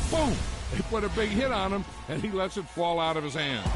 Boom! They put a big hit on him, and he lets it fall out of his hand.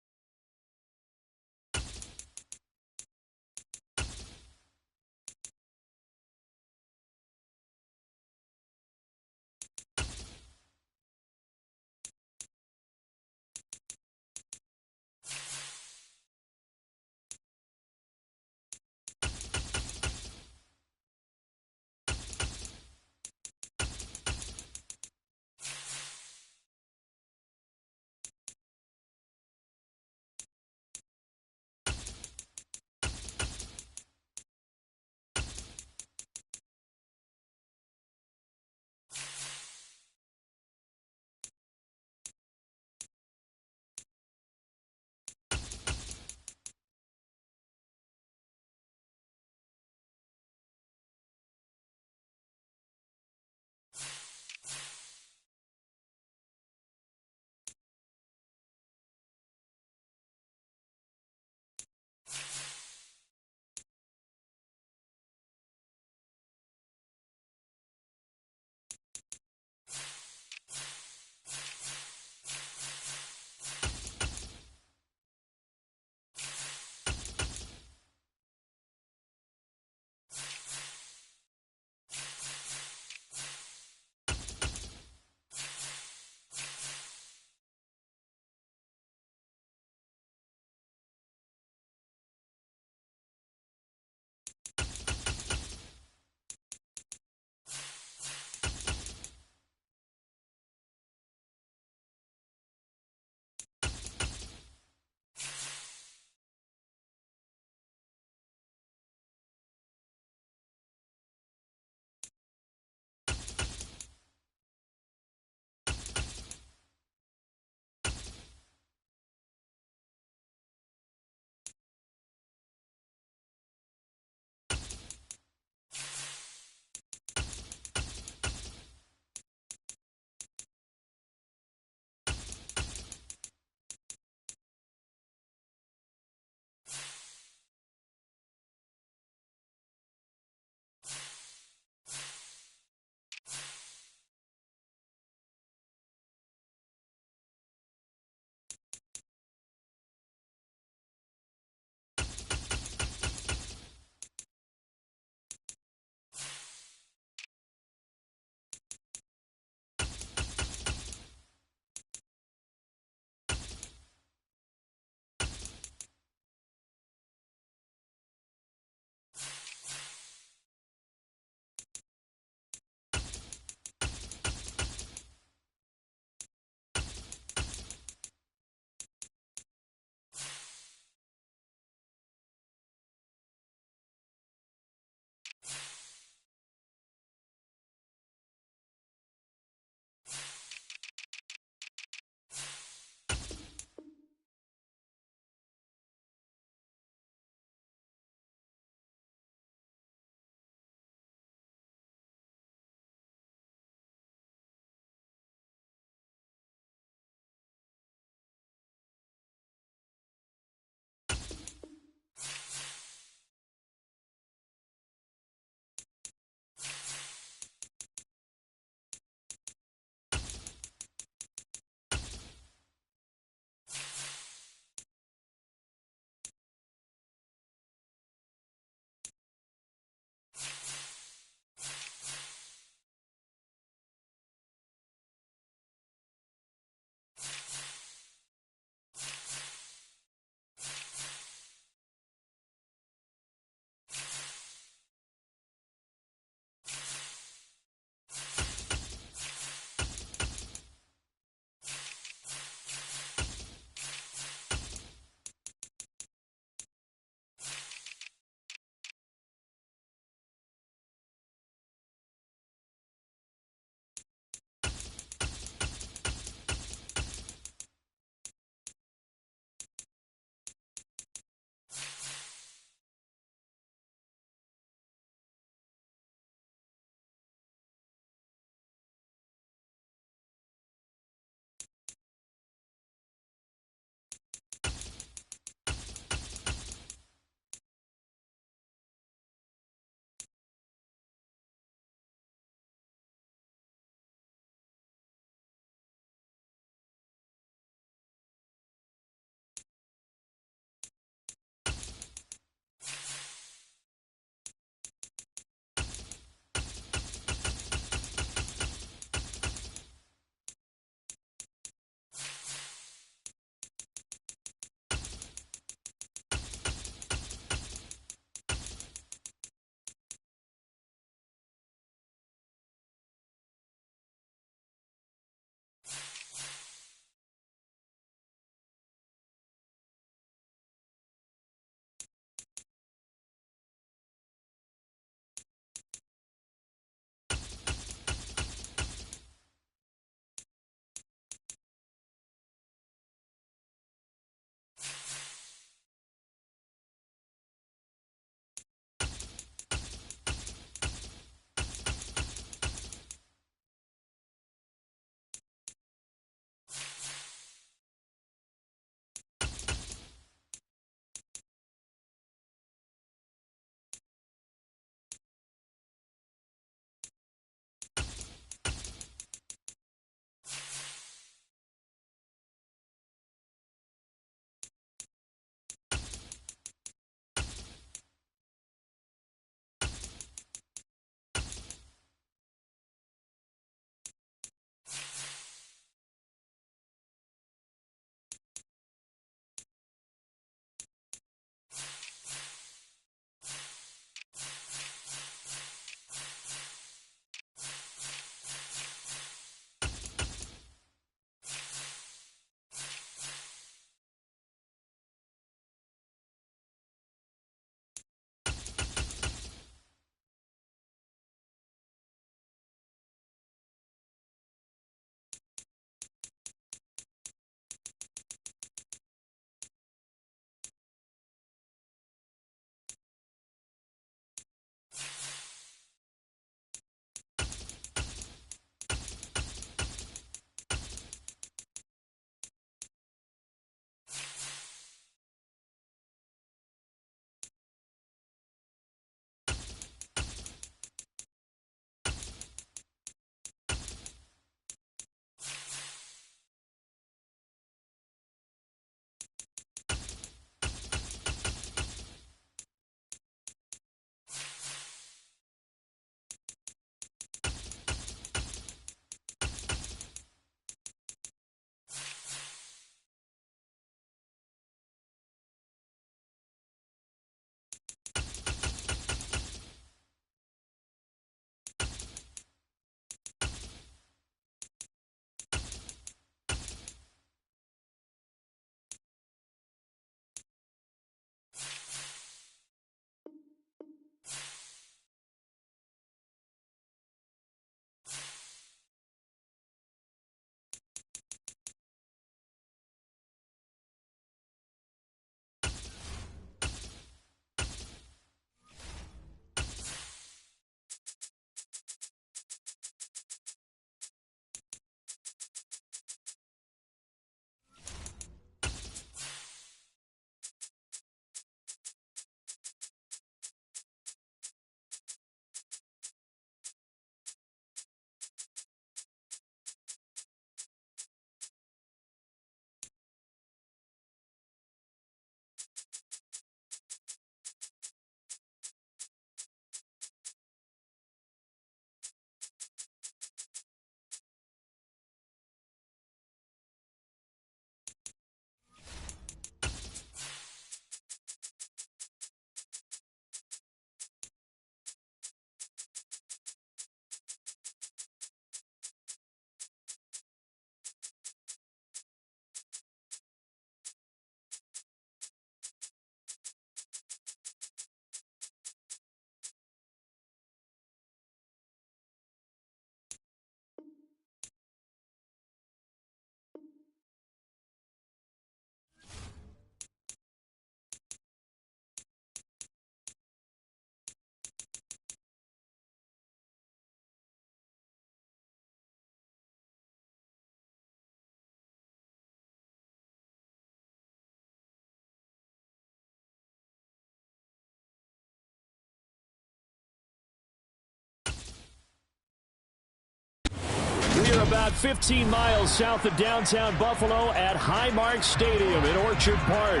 about 15 miles south of downtown Buffalo at Highmark Stadium in Orchard Park.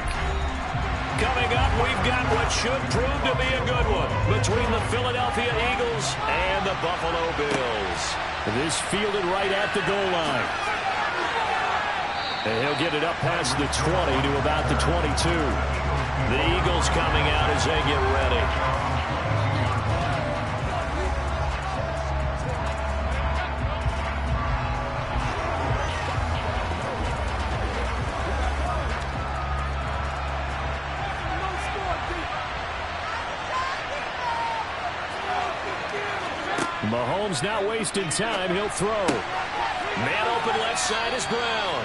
Coming up, we've got what should prove to be a good one between the Philadelphia Eagles and the Buffalo Bills. This fielded right at the goal line. And he'll get it up past the 20 to about the 22. The Eagles coming out as they get ready. Mahomes not wasting time. He'll throw. Man open left side is Brown.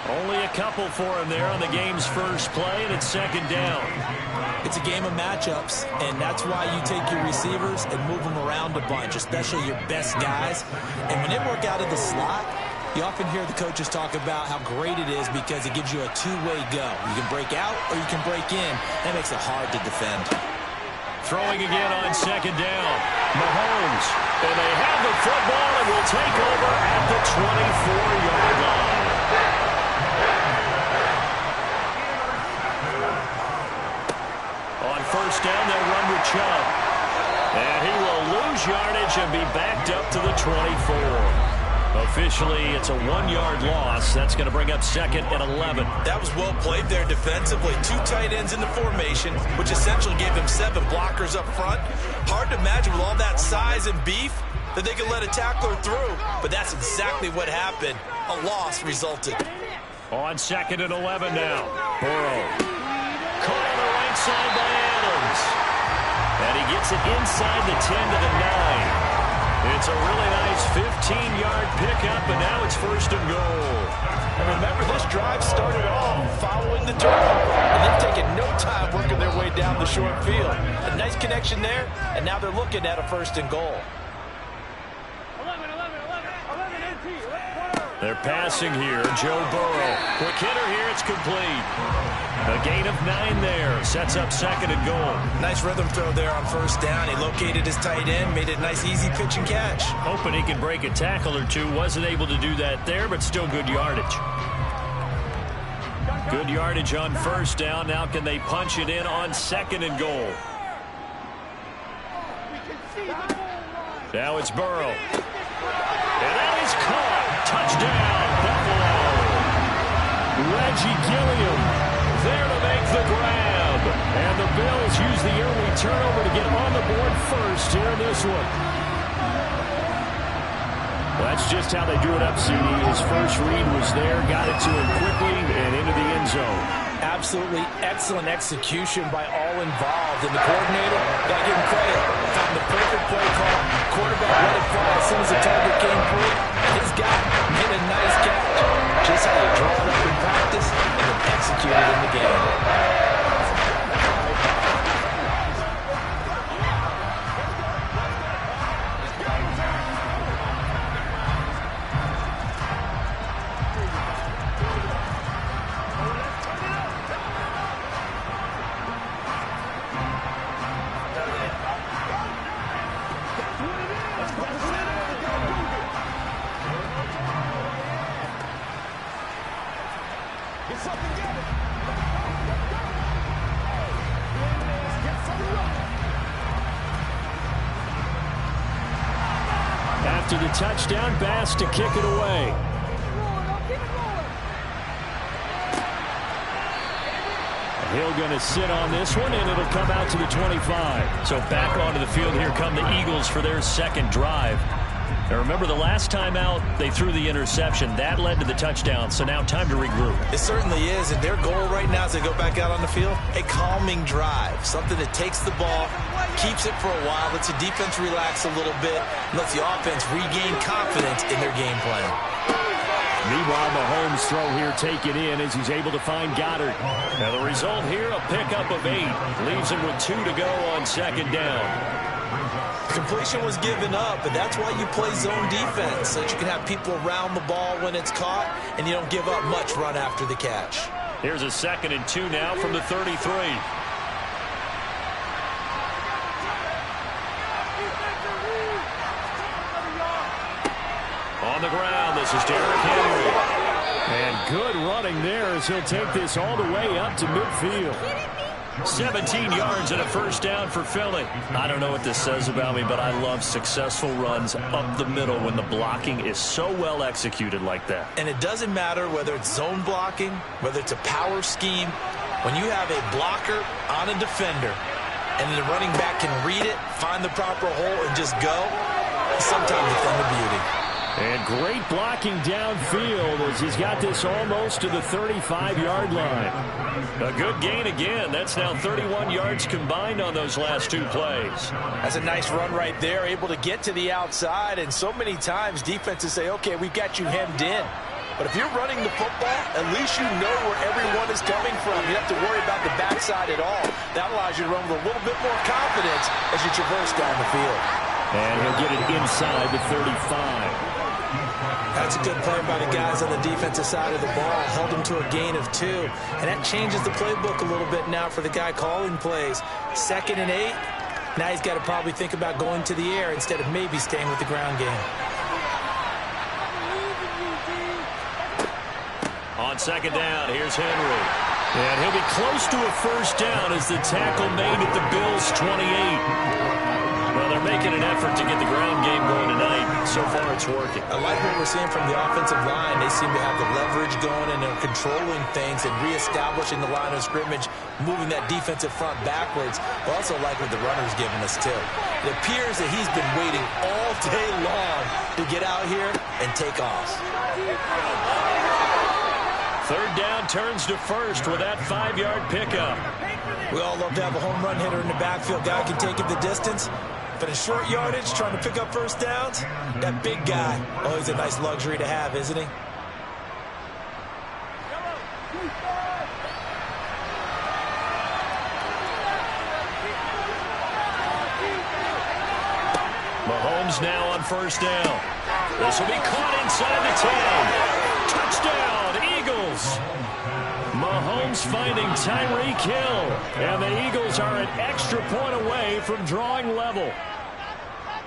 Only a couple for him there on the game's first play, and it's second down. It's a game of matchups, and that's why you take your receivers and move them around a bunch, especially your best guys. And when they work out of the slot, you often hear the coaches talk about how great it is because it gives you a two-way go. You can break out or you can break in. That makes it hard to defend. Throwing again on second down. Mahomes. And they have the football and will take over at the 24-yard line. On first down, they'll run with Chubb. And he will lose yardage and be backed up to the 24. Officially, it's a 1-yard loss. That's going to bring up second and 11. That was well played there defensively. 2 tight ends in the formation, which essentially gave them 7 blockers up front. Hard to imagine with all that size and beef that they could let a tackler through, but that's exactly what happened. A loss resulted. On second and 11 now. Burrow. Caught on the right side by Adams. And he gets it inside the 10 to the 9. It's a really nice 15-yard pickup, and now it's first and goal. And remember, this drive started off following the turnover, and they've taken no time working their way down the short field. A nice connection there, and now they're looking at a first and goal. They're passing here. Joe Burrow. Quick hitter here. It's complete. A gain of 9 there. Sets up second and goal. Nice rhythm throw there on first down. He located his tight end, made it a nice, easy pitch and catch. Hoping he can break a tackle or two. Wasn't able to do that there, but still good yardage. Good yardage on first down. Now can they punch it in on second and goal? Now it's Burrow. And that is caught. Touchdown, Buffalo. Reggie Gilliam there to make the grab. And the Bills use the early turnover to get on the board first here in this one. Well, that's just how they drew it up, CD. His first read was there, got it to him quickly, and into the end zone. Absolutely excellent execution by all involved. And the coordinator, got to give him credit. Found the perfect play call. Quarterback let it fly as soon as the target came through. And his guy made a nice catch. Just how you draw it up in practice and then execute it in the game. After the touchdown, Bass to kick it away. Hill going to sit on this one, and it'll come out to the 25. So back onto the field, here come the Eagles for their second drive. Now remember, the last time out, they threw the interception. That led to the touchdown, so now time to regroup. It certainly is, and their goal right now as they go back out on the field, a calming drive. Something that takes the ball, keeps it for a while, lets the defense relax a little bit, lets the offense regain confidence in their game plan. Meanwhile, Mahomes' throw here taken in as he's able to find Goddard. Now the result here, a pickup of 8. Leaves him with 2 to go on second down. Completion was given up, but that's why you play zone defense, so that you can have people around the ball when it's caught, and you don't give up much run after the catch. Here's a 2nd and 2 now from the 33. On the ground, the This is Derrick Henry. And good running there as he'll take this all the way up to midfield. 17 yards and a first down for Philly. I don't know what this says about me, but I love successful runs up the middle when the blocking is so well executed like that. And it doesn't matter whether it's zone blocking, whether it's a power scheme. When you have a blocker on a defender and the running back can read it, find the proper hole, and just go, sometimes it's on the beauty. And great blocking downfield as he's got this almost to the 35-yard line. A good gain again. That's now 31 yards combined on those last two plays. That's a nice run right there, able to get to the outside. And so many times defenses say, okay, we've got you hemmed in. But if you're running the football, at least you know where everyone is coming from. You don't have to worry about the backside at all. That allows you to run with a little bit more confidence as you traverse down the field. And he'll get it inside the 35. That's a good play by the guys on the defensive side of the ball. Held him to a gain of 2. And that changes the playbook a little bit now for the guy calling plays. 2nd and 8. Now he's got to probably think about going to the air instead of maybe staying with the ground game. On 2nd down, here's Henry. And he'll be close to a first down as the tackle made at the Bills' 28. Well, they're making an effort to get the ground game going tonight. So far, it's working. I like what we're seeing from the offensive line. They seem to have the leverage going, and they're controlling things and reestablishing the line of scrimmage, moving that defensive front backwards. I also like what the runner's giving us, too. It appears that he's been waiting all day long to get out here and take off. 3rd down turns to first with that 5-yard pickup. We all love to have a home run hitter in the backfield. Guy can take it the distance. But in short yardage, trying to pick up first downs, that big guy, always a nice luxury to have, isn't he? Mahomes now on first down. This will be caught inside the 10. Touchdown, Eagles. Mahomes finding Tyreek Hill. And the Eagles are an extra point away from drawing level.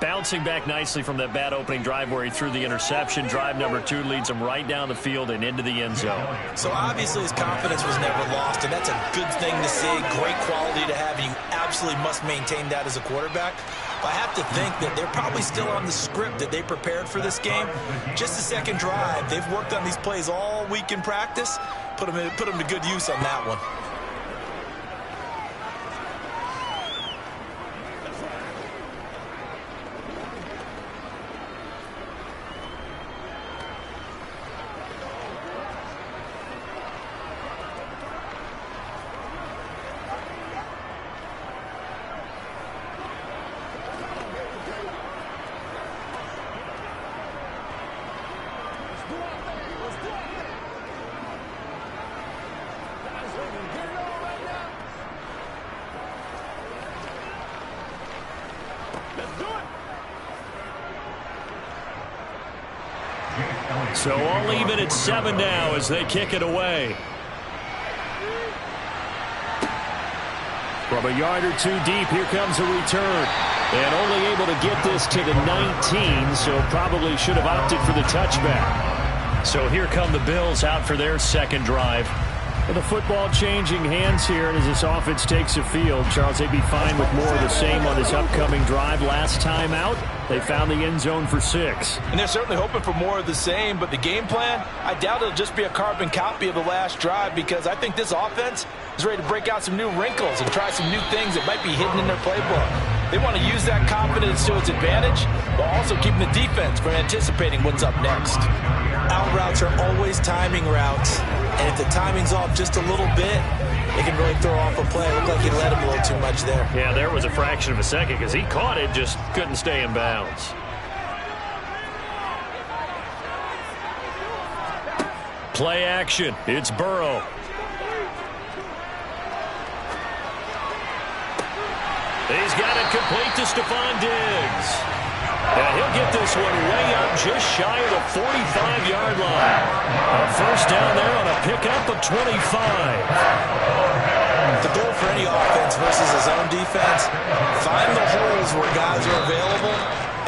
Bouncing back nicely from that bad opening drive where he threw the interception. Drive number 2 leads him right down the field and into the end zone. So obviously his confidence was never lost, and that's a good thing to see. Great quality to have, and you absolutely must maintain that as a quarterback. But I have to think that they're probably still on the script that they prepared for this game. Just the second drive. They've worked on these plays all week in practice. Put them to good use on that one. So all even at 7 now as they kick it away. From a yard or 2 deep, here comes a return. And only able to get this to the 19, so probably should have opted for the touchback. So here come the Bills out for their second drive. With the football changing hands here, and as this offense takes the field, Charles, they'd be fine with more of the same on this upcoming drive. Last time out, they found the end zone for 6. And they're certainly hoping for more of the same, but the game plan, I doubt it'll just be a carbon copy of the last drive, because I think this offense is ready to break out some new wrinkles and try some new things that might be hidden in their playbook. They want to use that confidence to its advantage, while also keeping the defense from anticipating what's up next. Out routes are always timing routes, and if the timing's off just a little bit, it can really throw off a play. It looked like he led him a little too much there. Yeah, there was a fraction of a second because he caught it, just couldn't stay in bounds. Play action. It's Burrow. He's got it complete to Stephon Diggs. And he'll get this one way up just shy of the 45-yard line. A first down there on a pickup of 25. The goal for any offense versus his own defense, find the holes where guys are available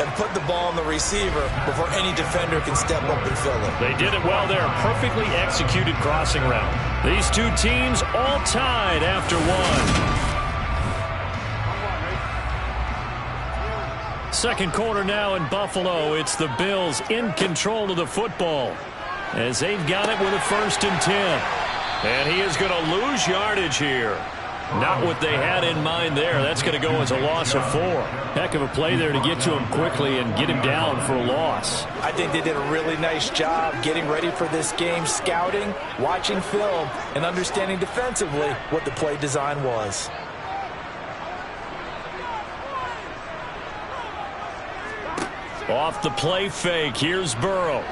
and and put the ball on the receiver before any defender can step up and fill it. They did it well there. Perfectly executed crossing route. These two teams all tied after one. Second quarter now in Buffalo. It's the Bills in control of the football as they've got it with a 1st and 10. And he is going to lose yardage here. Not what they had in mind there. That's going to go as a loss of 4. Heck of a play there to get to him quickly and get him down for a loss. I think they did a really nice job getting ready for this game, scouting, watching film, and understanding defensively what the play design was. Off the play fake, here's Burrow.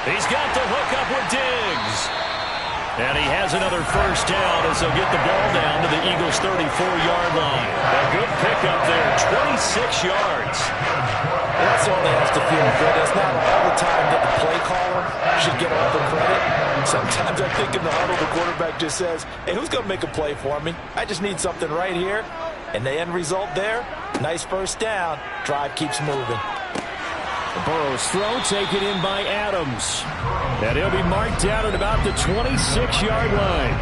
He's got the hook up with Diggs. And he has another 1st down as they'll get the ball down to the Eagles' 34-yard line. A good pickup there, 26 yards. That certainly has to feel good. It's not all the time that the play caller should get all the credit. Sometimes I think in the huddle the quarterback just says, hey, who's going to make a play for me? I just need something right here. And the end result there, nice 1st down. Drive keeps moving. Burrow's throw taken in by Adams. And he'll be marked down at about the 26-yard line.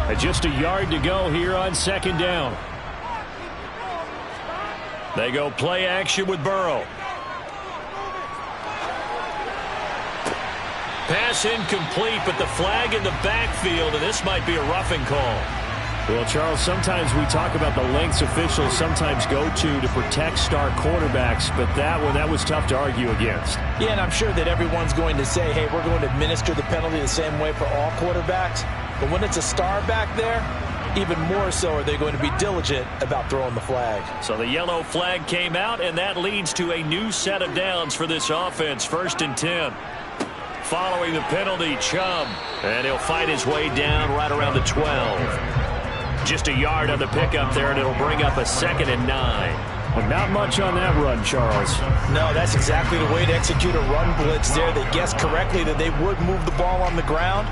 And just a yard to go here on 2nd down. They go play action with Burrow. Pass incomplete, but the flag in the backfield, and this might be a roughing call. Well, Charles, sometimes we talk about the lengths officials sometimes go to protect star quarterbacks, but that was tough to argue against. Yeah, and I'm sure that everyone's going to say, hey, we're going to administer the penalty the same way for all quarterbacks. But when it's a star back there, even more so are they going to be diligent about throwing the flag. So the yellow flag came out, and that leads to a new set of downs for this offense. 1st and 10. Following the penalty, Chubb. And he'll fight his way down right around the 12. Just a yard on the pickup there, and it'll bring up a 2nd and 9. But not much on that run, Charles. No, that's exactly the way to execute a run blitz there. They guessed correctly that they would move the ball on the ground,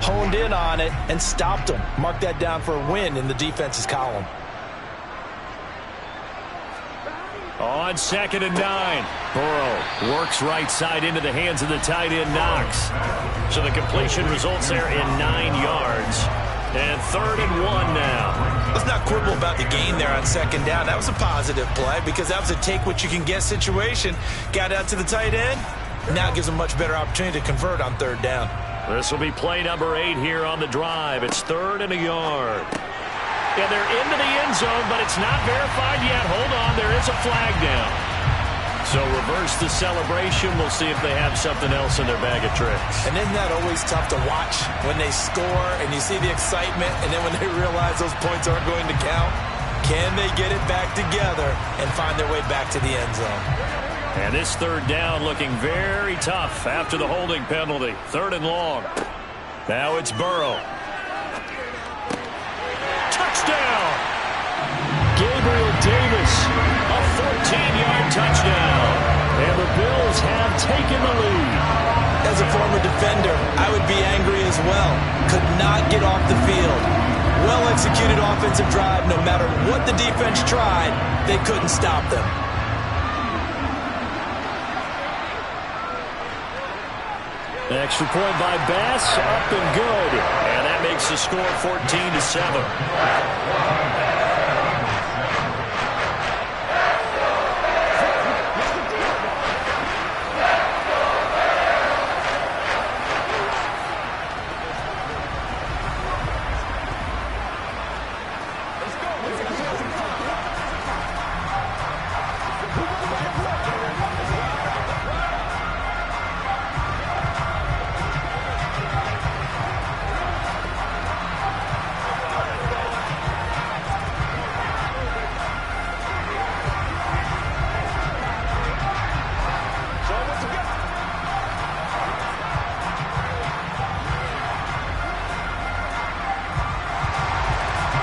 honed in on it, and stopped them. Mark that down for a win in the defense's column. On 2nd and 9, Burrow works right side into the hands of the tight end Knox. So the completion results there in 9 yards. And 3rd and 1 now. Let's not quibble about the gain there on 2nd down. That was a positive play because that was a take-what-you-can-get situation. Got out to the tight end. Now it gives them a much better opportunity to convert on 3rd down. This will be play number 8 here on the drive. It's 3rd and a yard. Yeah, they're into the end zone, but it's not verified yet. Hold on, there is a flag down. So reverse the celebration. We'll see if they have something else in their bag of tricks. And isn't that always tough to watch when they score and you see the excitement, and then when they realize those points aren't going to count? Can they get it back together and find their way back to the end zone? And this 3rd down looking very tough after the holding penalty. 3rd and long. Now it's Burrow. Touchdown! Gabriel Davis, a 14-yard touchdown. And the Bills have taken the lead. As a former defender, I would be angry as well. Could not get off the field. Well-executed offensive drive. No matter what the defense tried, they couldn't stop them. Extra point by Bass, up and good. And that makes the score 14-7.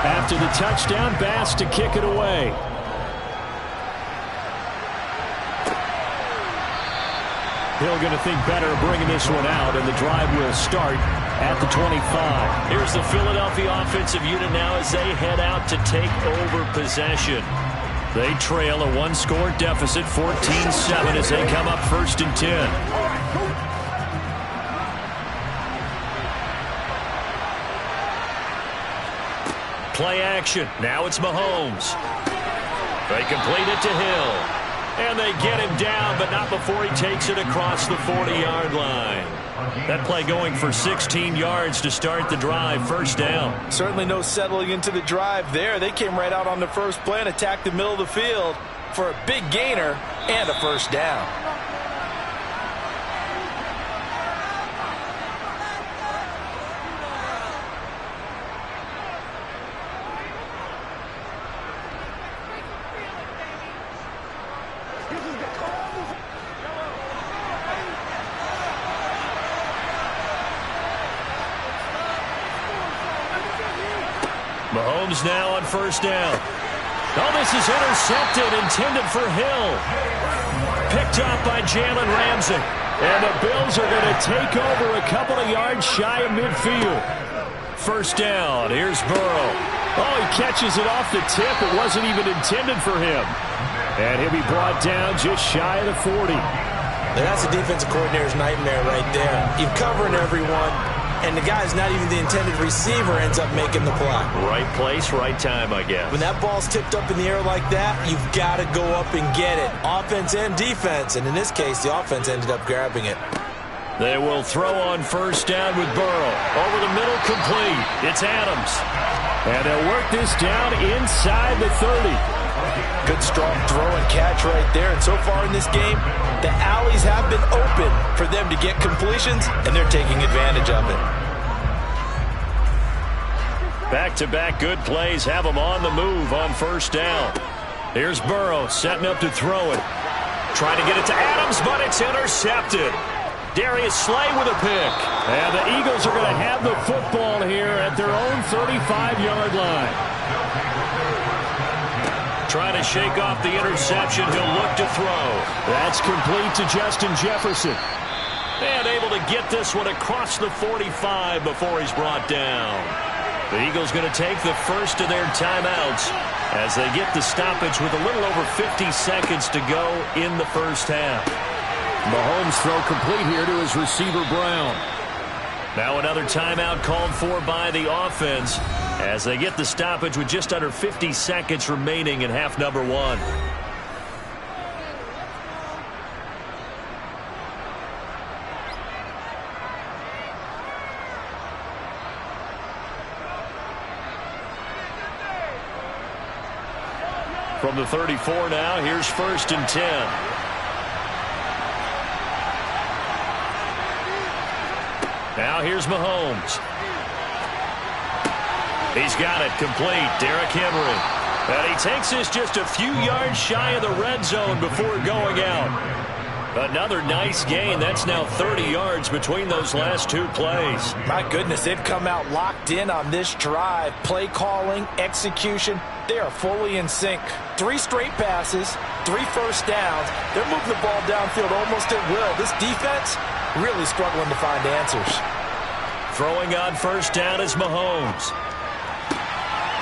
After the touchdown, Bass to kick it away. Hill going to think better of bringing this one out, and the drive will start at the 25. Here's the Philadelphia offensive unit now as they head out to take over possession. They trail a one-score deficit, 14-7, as they come up 1st and 10. Play action. Now it's Mahomes. They complete it to Hill. And they get him down, but not before he takes it across the 40-yard line. That play going for 16 yards to start the drive. 1st down. Certainly no settling into the drive there. They came right out on the first play and attacked the middle of the field for a big gainer and a 1st down. Mahomes now on 1st down. Oh, this is intercepted, intended for Hill. Picked up by Jalen Ramsey. And the Bills are going to take over a couple of yards shy of midfield. 1st down. Here's Burrow. Oh, he catches it off the tip. It wasn't even intended for him. And he'll be brought down just shy of the 40. And that's a defensive coordinator's nightmare right there. You're covering everyone, and the guy's not even the intended receiver ends up making the play. Right place, right time, I guess. When that ball's tipped up in the air like that, you've got to go up and get it. Offense and defense, and in this case, the offense ended up grabbing it. They will throw on 1st down with Burrow. Over the middle, complete. It's Adams. And they'll work this down inside the 30. Good strong throw and catch right there. And so far in this game, the alleys have been open for them to get completions, and they're taking advantage of it. Back-to-back good plays have them on the move on 1st down. Here's Burrow setting up to throw it. Trying to get it to Adams, but it's intercepted. Darius Slay with a pick. And the Eagles are going to have the football here at their own 35-yard line. Trying to shake off the interception. He'll look to throw. That's complete to Justin Jefferson. And able to get this one across the 45 before he's brought down. The Eagles going to take the first of their timeouts as they get the stoppage with a little over 50 seconds to go in the 1st half. Mahomes throw complete here to his receiver Brown. Now another timeout called for by the offense as they get the stoppage with just under 50 seconds remaining in half number 1. From the 34 now, here's 1st and 10. Now here's Mahomes. He's got it complete. Derrick Henry. And he takes this just a few yards shy of the red zone before going out. Another nice gain. That's now 30 yards between those last 2 plays. My goodness, they've come out locked in on this drive. Play calling, execution, they are fully in sync. 3 straight passes, 3 1st downs. They're moving the ball downfield almost at will. This defense really struggling to find answers. Throwing on 1st down is Mahomes.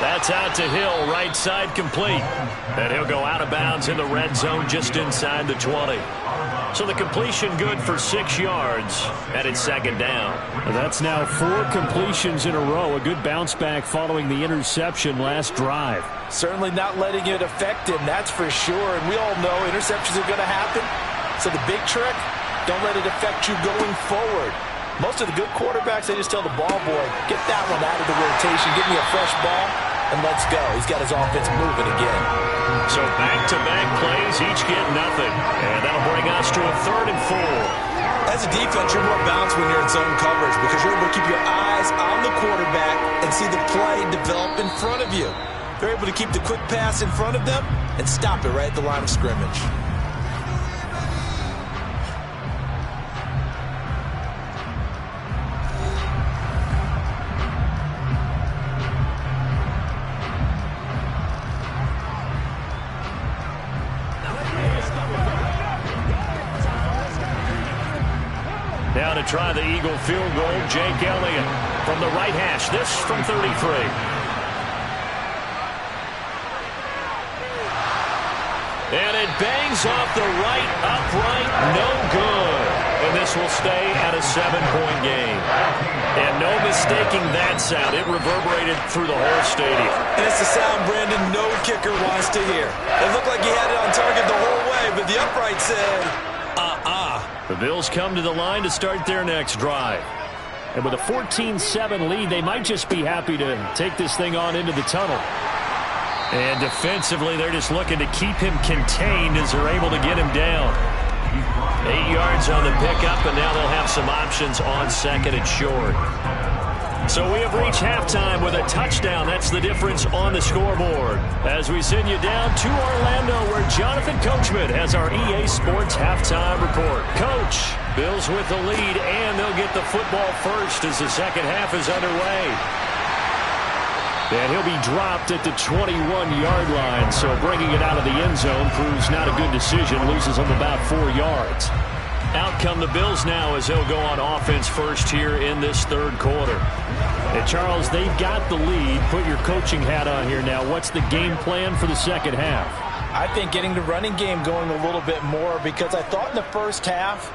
That's out to Hill, right side complete. And he'll go out of bounds in the red zone just inside the 20. So the completion good for 6 yards, and it's 2nd down. That's now 4 completions in a row. A good bounce back following the interception last drive. Certainly not letting it affect him, that's for sure. And we all know interceptions are going to happen. So the big trick, don't let it affect you going forward. Most of the good quarterbacks, they just tell the ball boy, get that one out of the rotation, give me a fresh ball, and let's go. He's got his offense moving again. So back-to-back plays, each get nothing. And that'll bring us to a 3rd and 4. As a defense, you're more balanced when you're in zone coverage because you're able to keep your eyes on the quarterback and see the play develop in front of you. They're able to keep the quick pass in front of them and stop it right at the line of scrimmage. Now to try the Eagle field goal, Jake Elliott from the right hash. This from 33. And it bangs off the right upright. No good. And this will stay at a 7-point game. And no mistaking that sound. It reverberated through the whole stadium. And it's the sound, Brandon, no kicker wants to hear. It looked like he had it on target the whole way, but the upright said, The Bills come to the line to start their next drive. And with a 14-7 lead, they might just be happy to take this thing on into the tunnel. And defensively, they're just looking to keep him contained as they're able to get him down. 8 yards on the pickup, and now they'll have some options on second and short. So we have reached halftime with a touchdown. That's the difference on the scoreboard. As we send you down to Orlando, where Jonathan Coachman has our EA Sports halftime report. Coach, Bills with the lead, and they'll get the football first as the second half is underway. And he'll be dropped at the 21-yard line, so bringing it out of the end zone proves not a good decision. Loses him about 4 yards. Out come the Bills now as they'll go on offense first here in this third quarter. And Charles, they've got the lead. Put your coaching hat on here now. What's the game plan for the second half? I think getting the running game going a little bit more, because I thought in the first half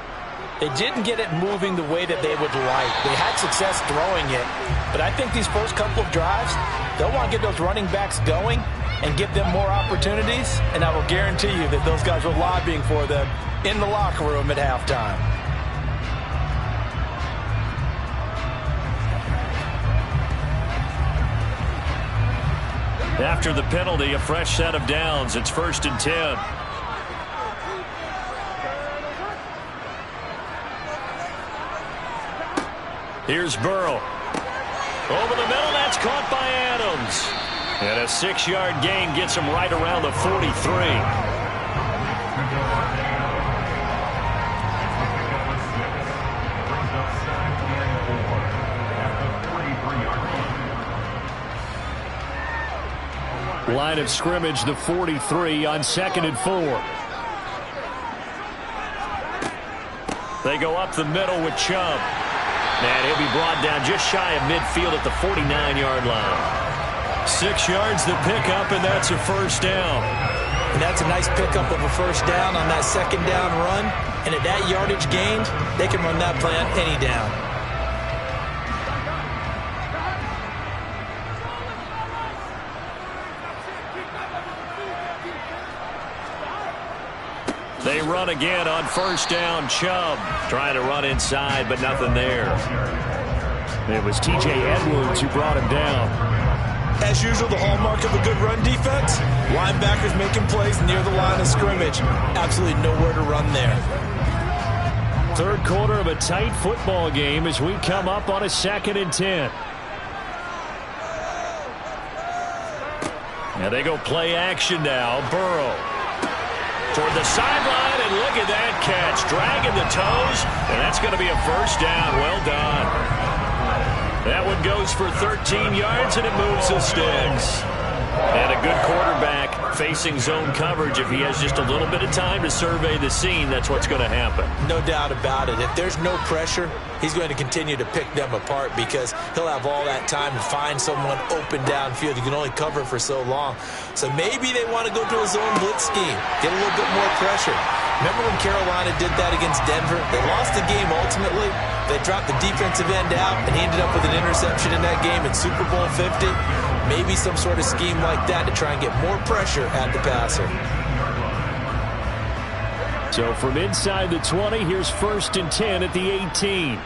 they didn't get it moving the way that they would like. They had success throwing it, but I think these first couple of drives, they'll want to get those running backs going and give them more opportunities, and I will guarantee you that those guys were lobbying for them in the locker room at halftime. After the penalty, a fresh set of downs. It's 1st and 10. Here's Burrow. Over the middle, that's caught by Adams. And a 6-yard gain gets him right around the 43. Line of scrimmage, the 43 on 2nd and 4. They go up the middle with Chubb. And he'll be brought down just shy of midfield at the 49-yard line. 6 yards the pickup, and that's a first down. And that's a nice pickup of a first down on that second down run. And at that yardage gained, they can run that play on any down. They run again on first down. Chubb trying to run inside, but nothing there. It was T.J. Edwards who brought him down. As usual, the hallmark of a good run defense, linebackers making plays near the line of scrimmage. Absolutely nowhere to run there. Third quarter of a tight football game as we come up on a 2nd and 10. Now they go play action now. Burrow toward the sideline, and look at that catch. Dragging the toes, and that's going to be a first down. Well done. That one goes for 13 yards, and it moves the sticks. And a good quarterback facing zone coverage. If he has just a little bit of time to survey the scene, that's what's going to happen. No doubt about it. If there's no pressure, he's going to continue to pick them apart because he'll have all that time to find someone open downfield. You can only cover for so long. So maybe they want to go to a zone blitz scheme, get a little bit more pressure. Remember when Carolina did that against Denver? They lost the game ultimately. They dropped the defensive end out, and he ended up with an interception in that game in Super Bowl 50. Maybe some sort of scheme like that to try and get more pressure at the passer. So from inside the 20, here's 1st and 10 at the 18.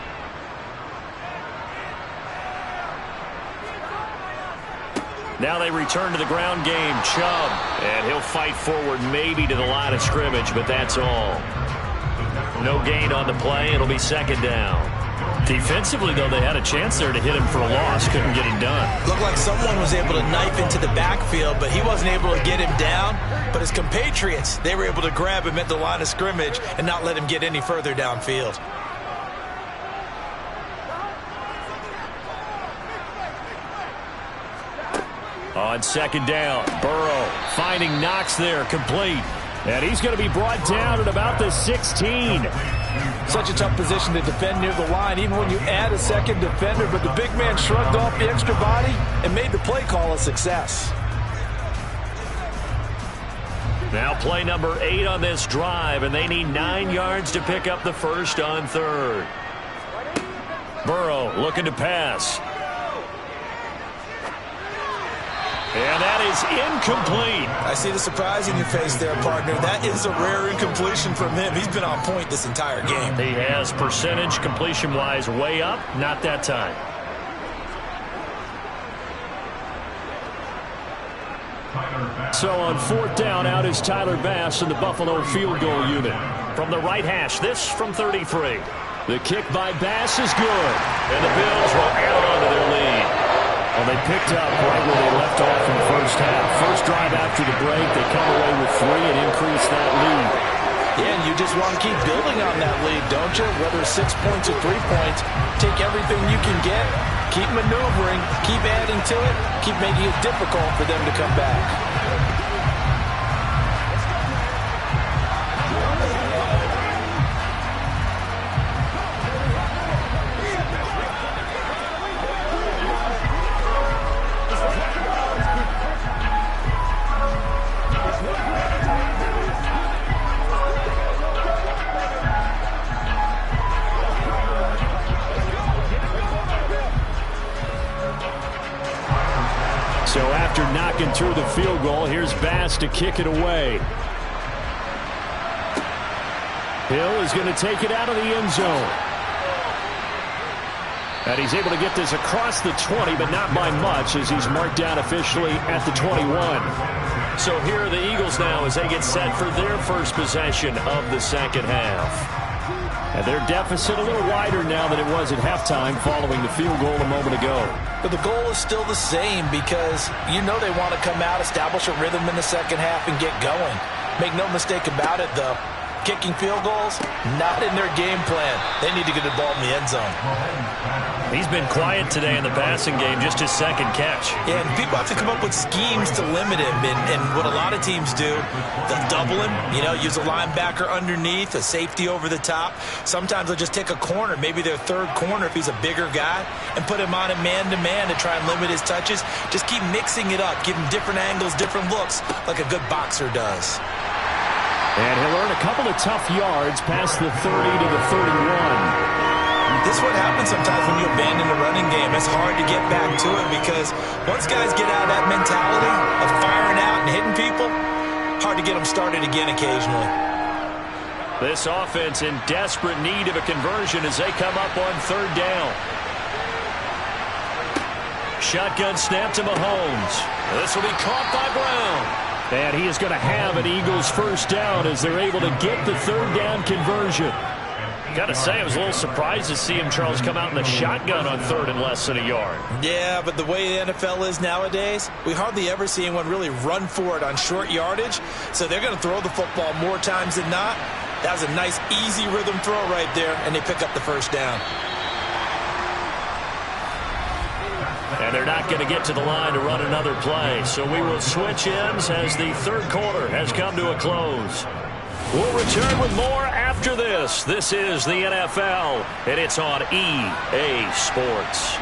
Now they return to the ground game. Chubb, and he'll fight forward maybe to the line of scrimmage, but that's all. No gain on the play. It'll be 2nd down. Defensively, though, they had a chance there to hit him for a loss. Couldn't get it done. Looked like someone was able to knife into the backfield, but he wasn't able to get him down. But his compatriots, they were able to grab him at the line of scrimmage and not let him get any further downfield. On 2nd down, Burrow finding Knox there, complete. And he's going to be brought down at about the 16. Such a tough position to defend near the line, even when you add a second defender. But the big man shrugged off the extra body and made the play call a success. Now play number 8 on this drive, and they need 9 yards to pick up the first on third. Burrow looking to pass. And that is incomplete. I see the surprise in your face there, partner. That is a rare incompletion from him. He's been on point this entire game. He has percentage completion-wise way up. Not that time. So on 4th down, out is Tyler Bass in the Buffalo field goal unit. From the right hash, this from 33. The kick by Bass is good. And the Bills will add on to their lead. Well, they picked up right where they left off in the first half. First drive after the break, they come away with 3 and increase that lead. Yeah, and you just want to keep building on that lead, don't you? Whether it's 6 points or 3 points, take everything you can get, keep maneuvering, keep adding to it, keep making it difficult for them to come back. So after knocking through the field goal, here's Bass to kick it away. Hill is going to take it out of the end zone. And he's able to get this across the 20, but not by much, as he's marked down officially at the 21. So here are the Eagles now as they get set for their first possession of the second half. And their deficit a little wider now than it was at halftime following the field goal a moment ago. But the goal is still the same because you know they want to come out, establish a rhythm in the second half, and get going. Make no mistake about it, though. Kicking field goals, not in their game plan. They need to get the ball in the end zone. He's been quiet today in the passing game, just his second catch. Yeah, and people have to come up with schemes to limit him. And what a lot of teams do, they'll double him, use a linebacker underneath, a safety over the top. Sometimes they'll just take a corner, maybe their third corner if he's a bigger guy, and put him on a man-to-man to try and limit his touches. Just keep mixing it up, give him different angles, different looks, like a good boxer does. And he'll earn a couple of tough yards past the 30 to the 31. This is what happens sometimes when you abandon the running game. It's hard to get back to it because once guys get out of that mentality of firing out and hitting people, hard to get them started again occasionally. This offense in desperate need of a conversion as they come up on 3rd down. Shotgun snap to Mahomes. This will be caught by Brown. And he is going to have an Eagles first down as they're able to get the 3rd down conversion. Got to say, I was a little surprised to see him, Charles, come out in the shotgun on 3rd and less than a yard. Yeah, but the way the NFL is nowadays, we hardly ever see anyone really run for it on short yardage. So they're going to throw the football more times than not. That was a nice, easy rhythm throw right there, and they pick up the first down. And they're not going to get to the line to run another play. So we will switch ends as the 3rd quarter has come to a close. We'll return with more after this. This is the NFL, and it's on EA Sports.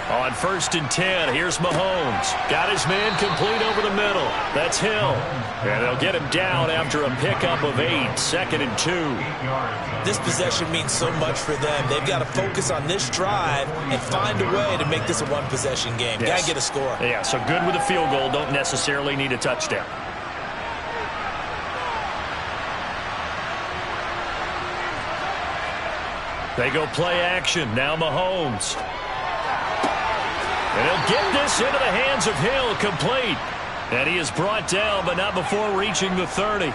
On 1st and 10, here's Mahomes. Got his man complete over the middle. That's Hill. And they'll get him down after a pickup of 8, 2nd and 2. This possession means so much for them. They've got to focus on this drive and find a way to make this a one-possession game. Yes. Got to get a score. Yeah, so good with a field goal. Don't necessarily need a touchdown. They go play action. Now Mahomes. And he'll get this into the hands of Hill, complete. And he is brought down, but not before reaching the 30.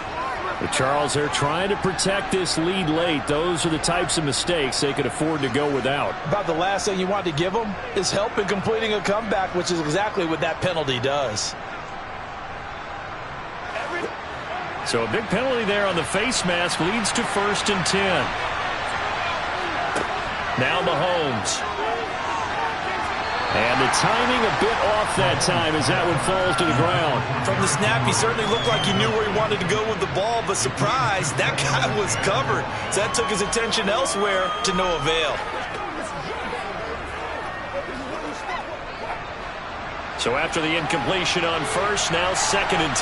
But Charles, they're trying to protect this lead late. Those are the types of mistakes they could afford to go without. About the last thing you want to give them is help in completing a comeback, which is exactly what that penalty does. So a big penalty there on the face mask leads to 1st and 10. Now Mahomes. And the timing a bit off that time as that one falls to the ground. From the snap, he certainly looked like he knew where he wanted to go with the ball, but surprise, that guy was covered. So that took his attention elsewhere to no avail. So after the incompletion on first, now 2nd and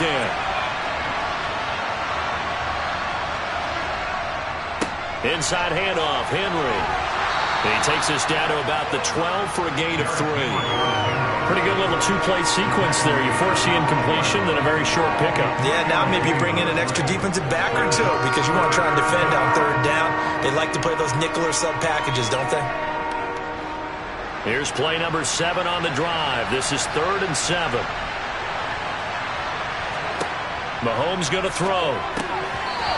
10. Inside handoff, Henry. He takes us down to about the 12 for a gain of 3. Pretty good little two-play sequence there. You force the incompletion, then a very short pickup. Yeah, now maybe bring in an extra defensive back or two because you want to try and defend on 3rd down. They like to play those nickel or sub packages, don't they? Here's play number 7 on the drive. This is 3rd and 7. Mahomes going to throw.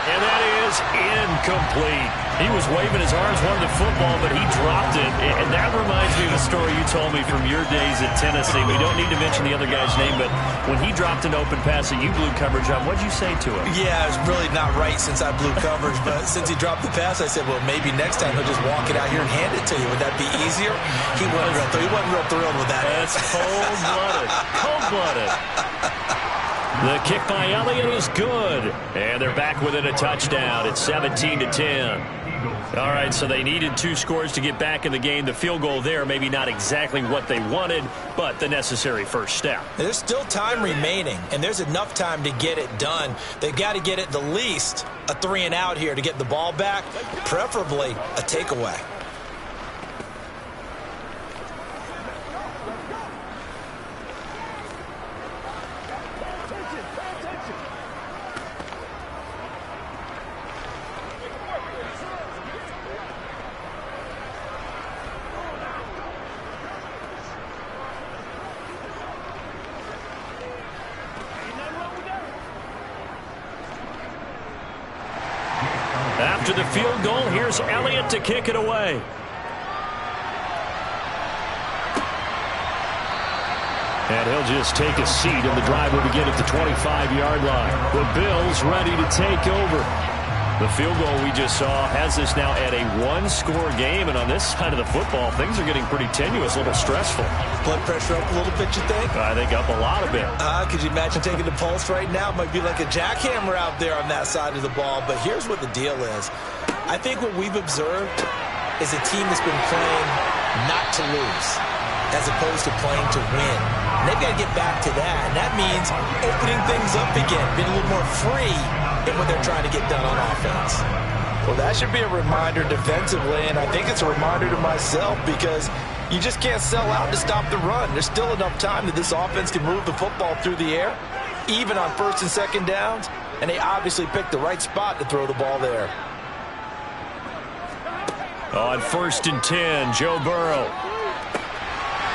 And that is incomplete. He was waving his arms, wanted the football, but he dropped it. And that reminds me of the story you told me from your days at Tennessee. We don't need to mention the other guy's name, but when he dropped an open pass that you blew coverage on, what'd you say to him? Yeah, it's really not right since I blew coverage, but since he dropped the pass, I said, well, maybe next time he'll just walk it out here and hand it to you. Would that be easier? He wasn't real thrilled with that. That's cold-blooded. Cold-blooded. The kick by Elliott is good. And they're back within a touchdown. It's 17-10. All right, so they needed 2 scores to get back in the game. The field goal there, maybe not exactly what they wanted, but the necessary first step. There's still time remaining, and there's enough time to get it done. They've got to get at the least a 3-and-out here to get the ball back, preferably a takeaway. After the field goal, here's Elliott to kick it away. And he'll just take a seat, and the drive will begin at the 25-yard line. The Bills ready to take over. The field goal we just saw has us now at a 1-score game, and on this side of the football, things are getting pretty tenuous, a little stressful. Blood pressure up a little bit, you think? I think up a lot of it. Could you imagine taking the pulse right now? It might be like a jackhammer out there on that side of the ball, but here's what the deal is. I think what we've observed is a team that's been playing not to lose as opposed to playing to win. And they've got to get back to that, and that means opening things up again, being a little more free in what they're trying to get done on offense. Well, that should be a reminder defensively, and I think it's a reminder to myself because you just can't sell out to stop the run. There's still enough time that this offense can move the football through the air, even on 1st and 2nd downs, and they obviously picked the right spot to throw the ball there. On 1st and 10, Joe Burrow.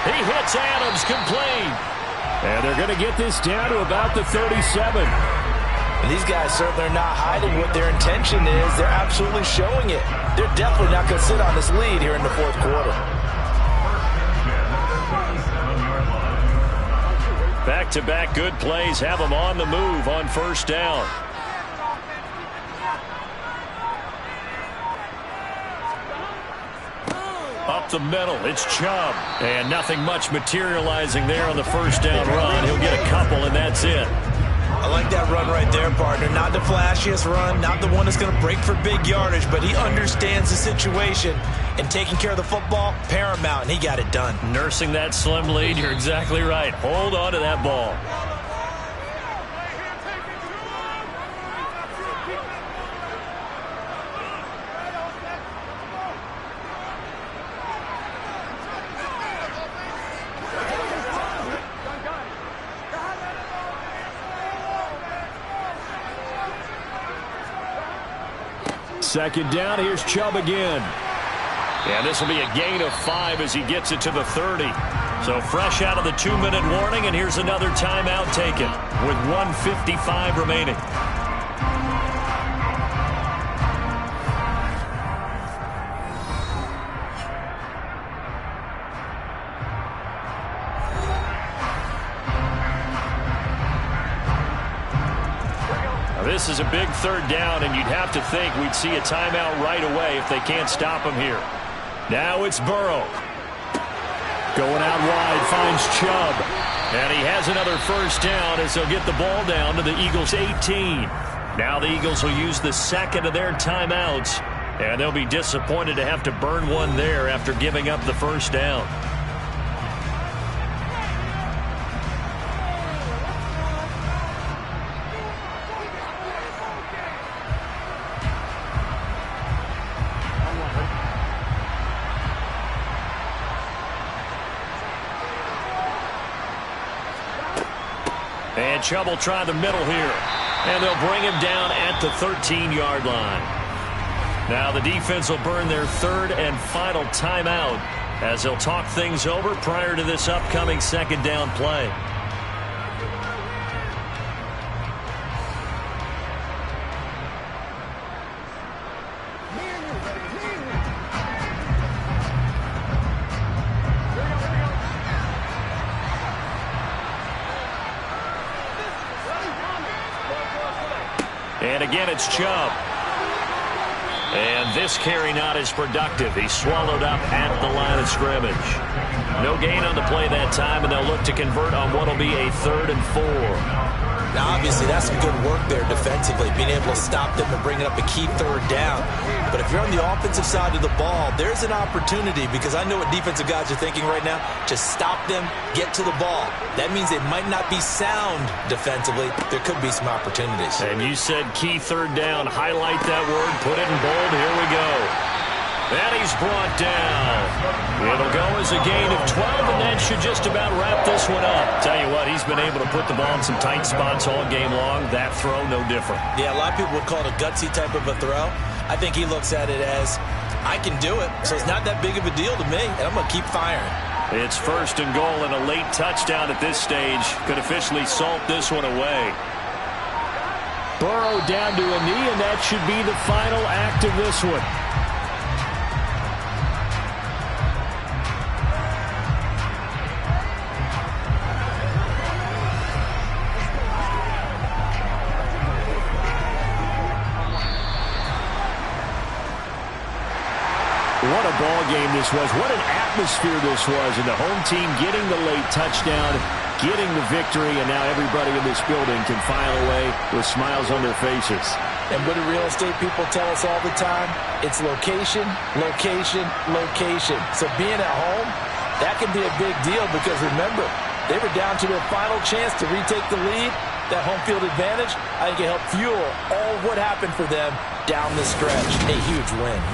He hits Adams complete. And they're going to get this down to about the 37. And these guys certainly are not hiding what their intention is. They're absolutely showing it. They're definitely not going to sit on this lead here in the 4th quarter. Back-to-back good plays have them on the move on 1st down. Up the middle, it's Chubb. And nothing much materializing there on the 1st down run. He'll get a couple, and that's it. I like that run right there, partner. Not the flashiest run, not the one that's going to break for big yardage, but he understands the situation, and taking care of the football, paramount, and he got it done. Nursing that slim lead, you're exactly right. Hold on to that ball. Second down, here's Chubb again. And this will be a gain of 5 as he gets it to the 30. So fresh out of the 2-minute warning, and here's another timeout taken with 1:55 remaining. This is a big 3rd down, and you'd have to think we'd see a timeout right away if they can't stop him here. Now it's Burrow. Going out wide, finds Chubb. And he has another first down as they'll get the ball down to the Eagles' 18. Now the Eagles will use the second of their timeouts. And they'll be disappointed to have to burn one there after giving up the first down. And Chubb will try the middle here. And they'll bring him down at the 13-yard line. Now the defense will burn their third and final timeout as they'll talk things over prior to this upcoming second down play. And again, it's Chubb. And this carry not as productive. He's swallowed up at the line of scrimmage. No gain on the play that time, and they'll look to convert on what will be a 3rd and 4. Now, obviously, that's some good work there defensively, being able to stop them and bring up a key third down. But if you're on the offensive side of the ball, there's an opportunity, because I know what defensive guys are thinking right now, to stop them, get to the ball. That means they might not be sound defensively. There could be some opportunities. And you said key third down. Highlight that word. Put it in bold. Here we go. And he's brought down. It'll go as a gain of 12, and that should just about wrap this one up. Tell you what, he's been able to put the ball in some tight spots all game long. That throw, no different. Yeah, a lot of people would call it a gutsy type of a throw. I think he looks at it as, I can do it, so it's not that big of a deal to me, and I'm going to keep firing. It's 1st and goal, and a late touchdown at this stage could officially salt this one away. Burrow down to a knee, and that should be the final act of this one. What a ball game this was. What an atmosphere this was. And the home team getting the late touchdown, getting the victory, and now everybody in this building can file away with smiles on their faces. And what do real estate people tell us all the time? It's location, location, location. So being at home, that can be a big deal because, remember, they were down to their final chance to retake the lead. That home field advantage, I think it helped fuel all what happened for them down the stretch. A huge win.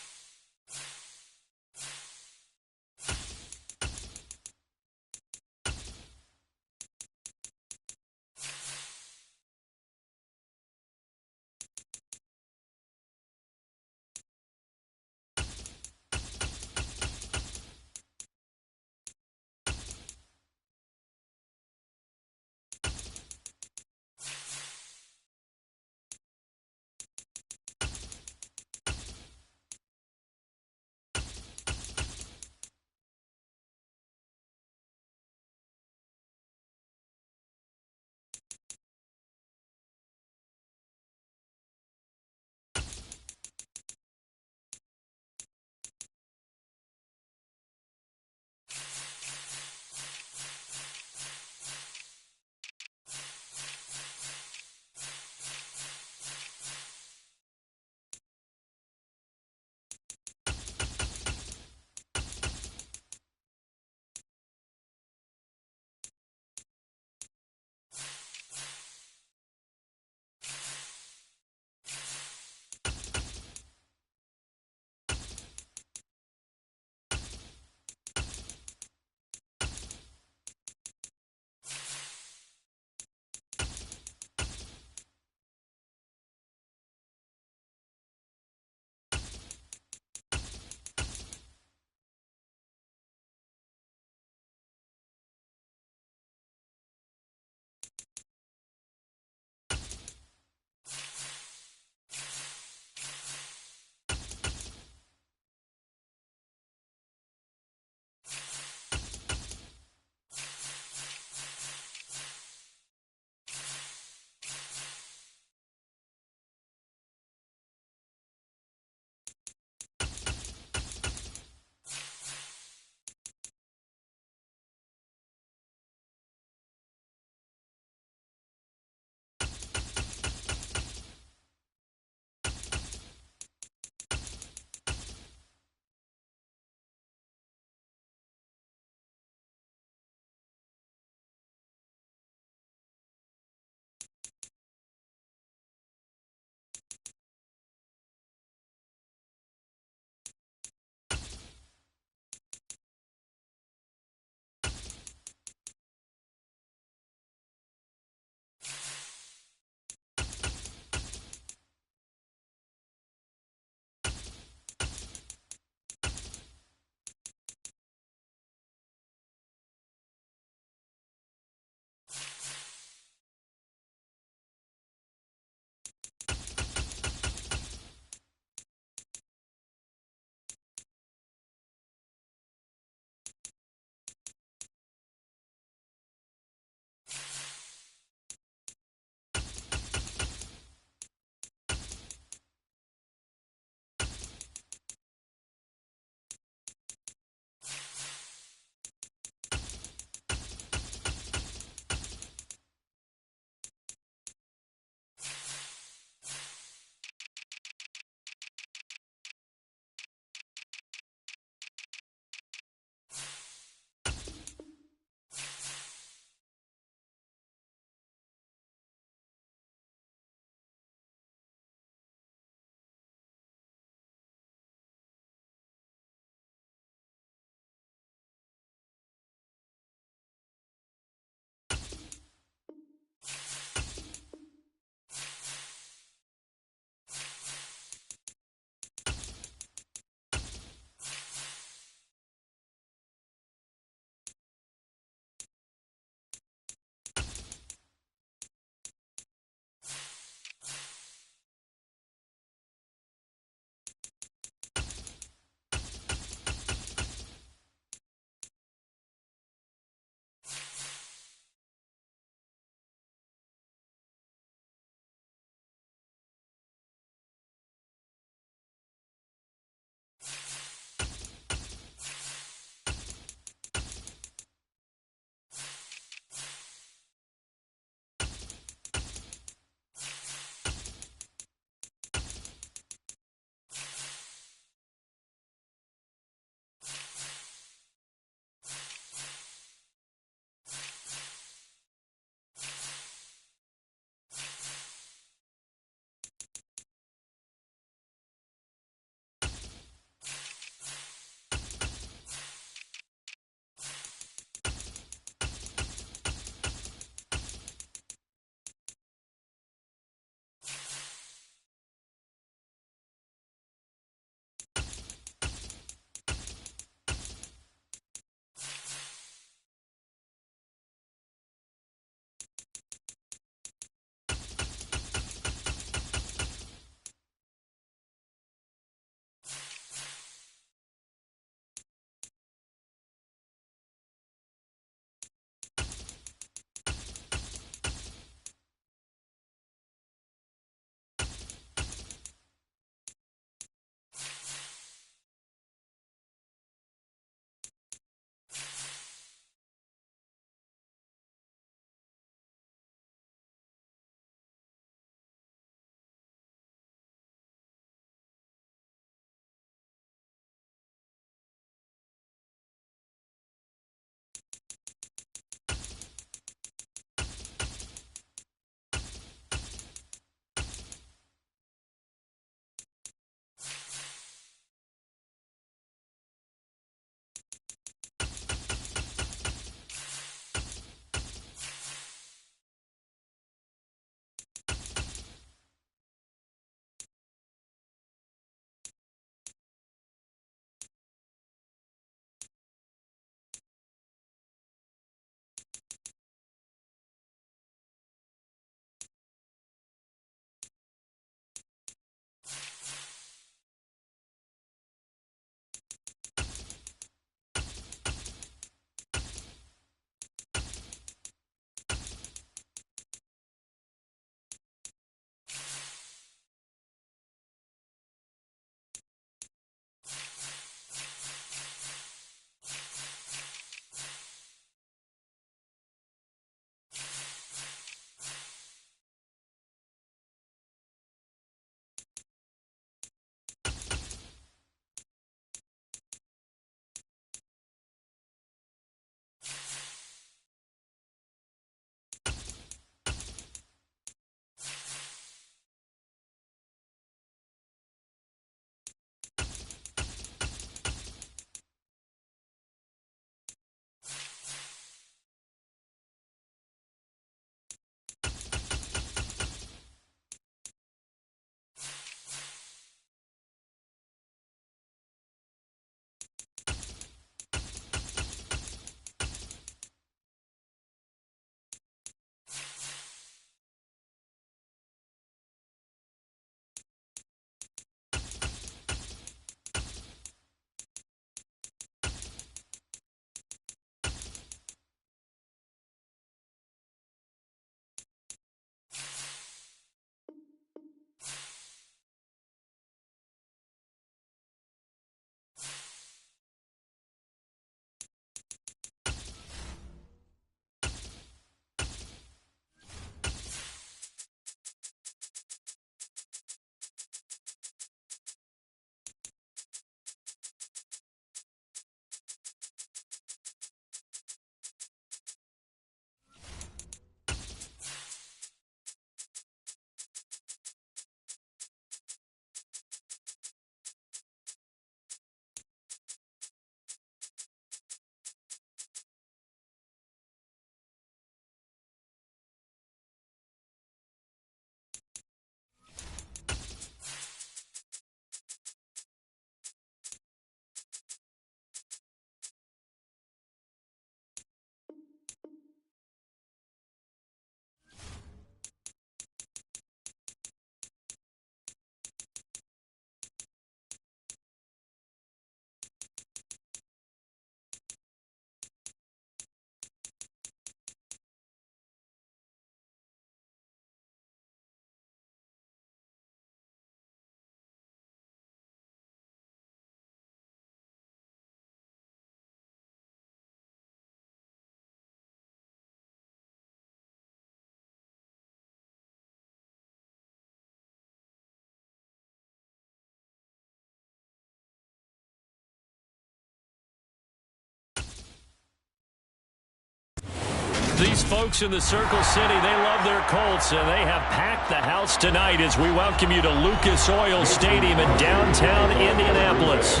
These folks in the Circle City, they love their Colts, and they have packed the house tonight as we welcome you to Lucas Oil Stadium in downtown Indianapolis.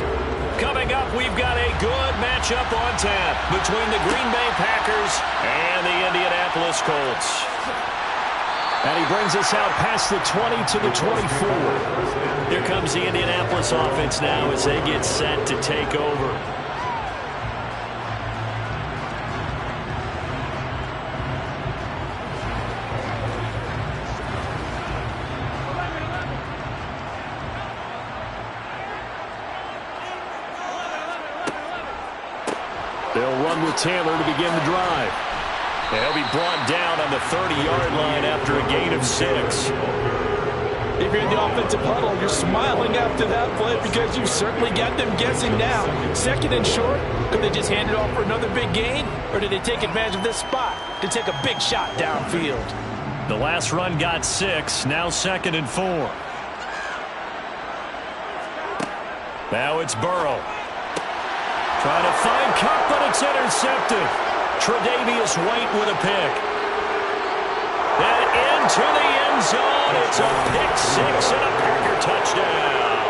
Coming up, we've got a good matchup on tap between the Green Bay Packers and the Indianapolis Colts. And he brings us out past the 20 to the 24. Here comes the Indianapolis offense now as they get set to take over. They'll run with Taylor to begin the drive. And he'll be brought down on the 30-yard line after a gain of 6. If you're in the offensive huddle, you're smiling after that play because you certainly got them guessing now. 2nd and short, could they just hand it off for another big gain? Or did they take advantage of this spot to take a big shot downfield? The last run got 6, now 2nd and 4. Now it's Burrow. Trying to find Kupp, but it's intercepted. Tre'Davious White with a pick. And into the end zone. It's a pick 6 and a Packer touchdown.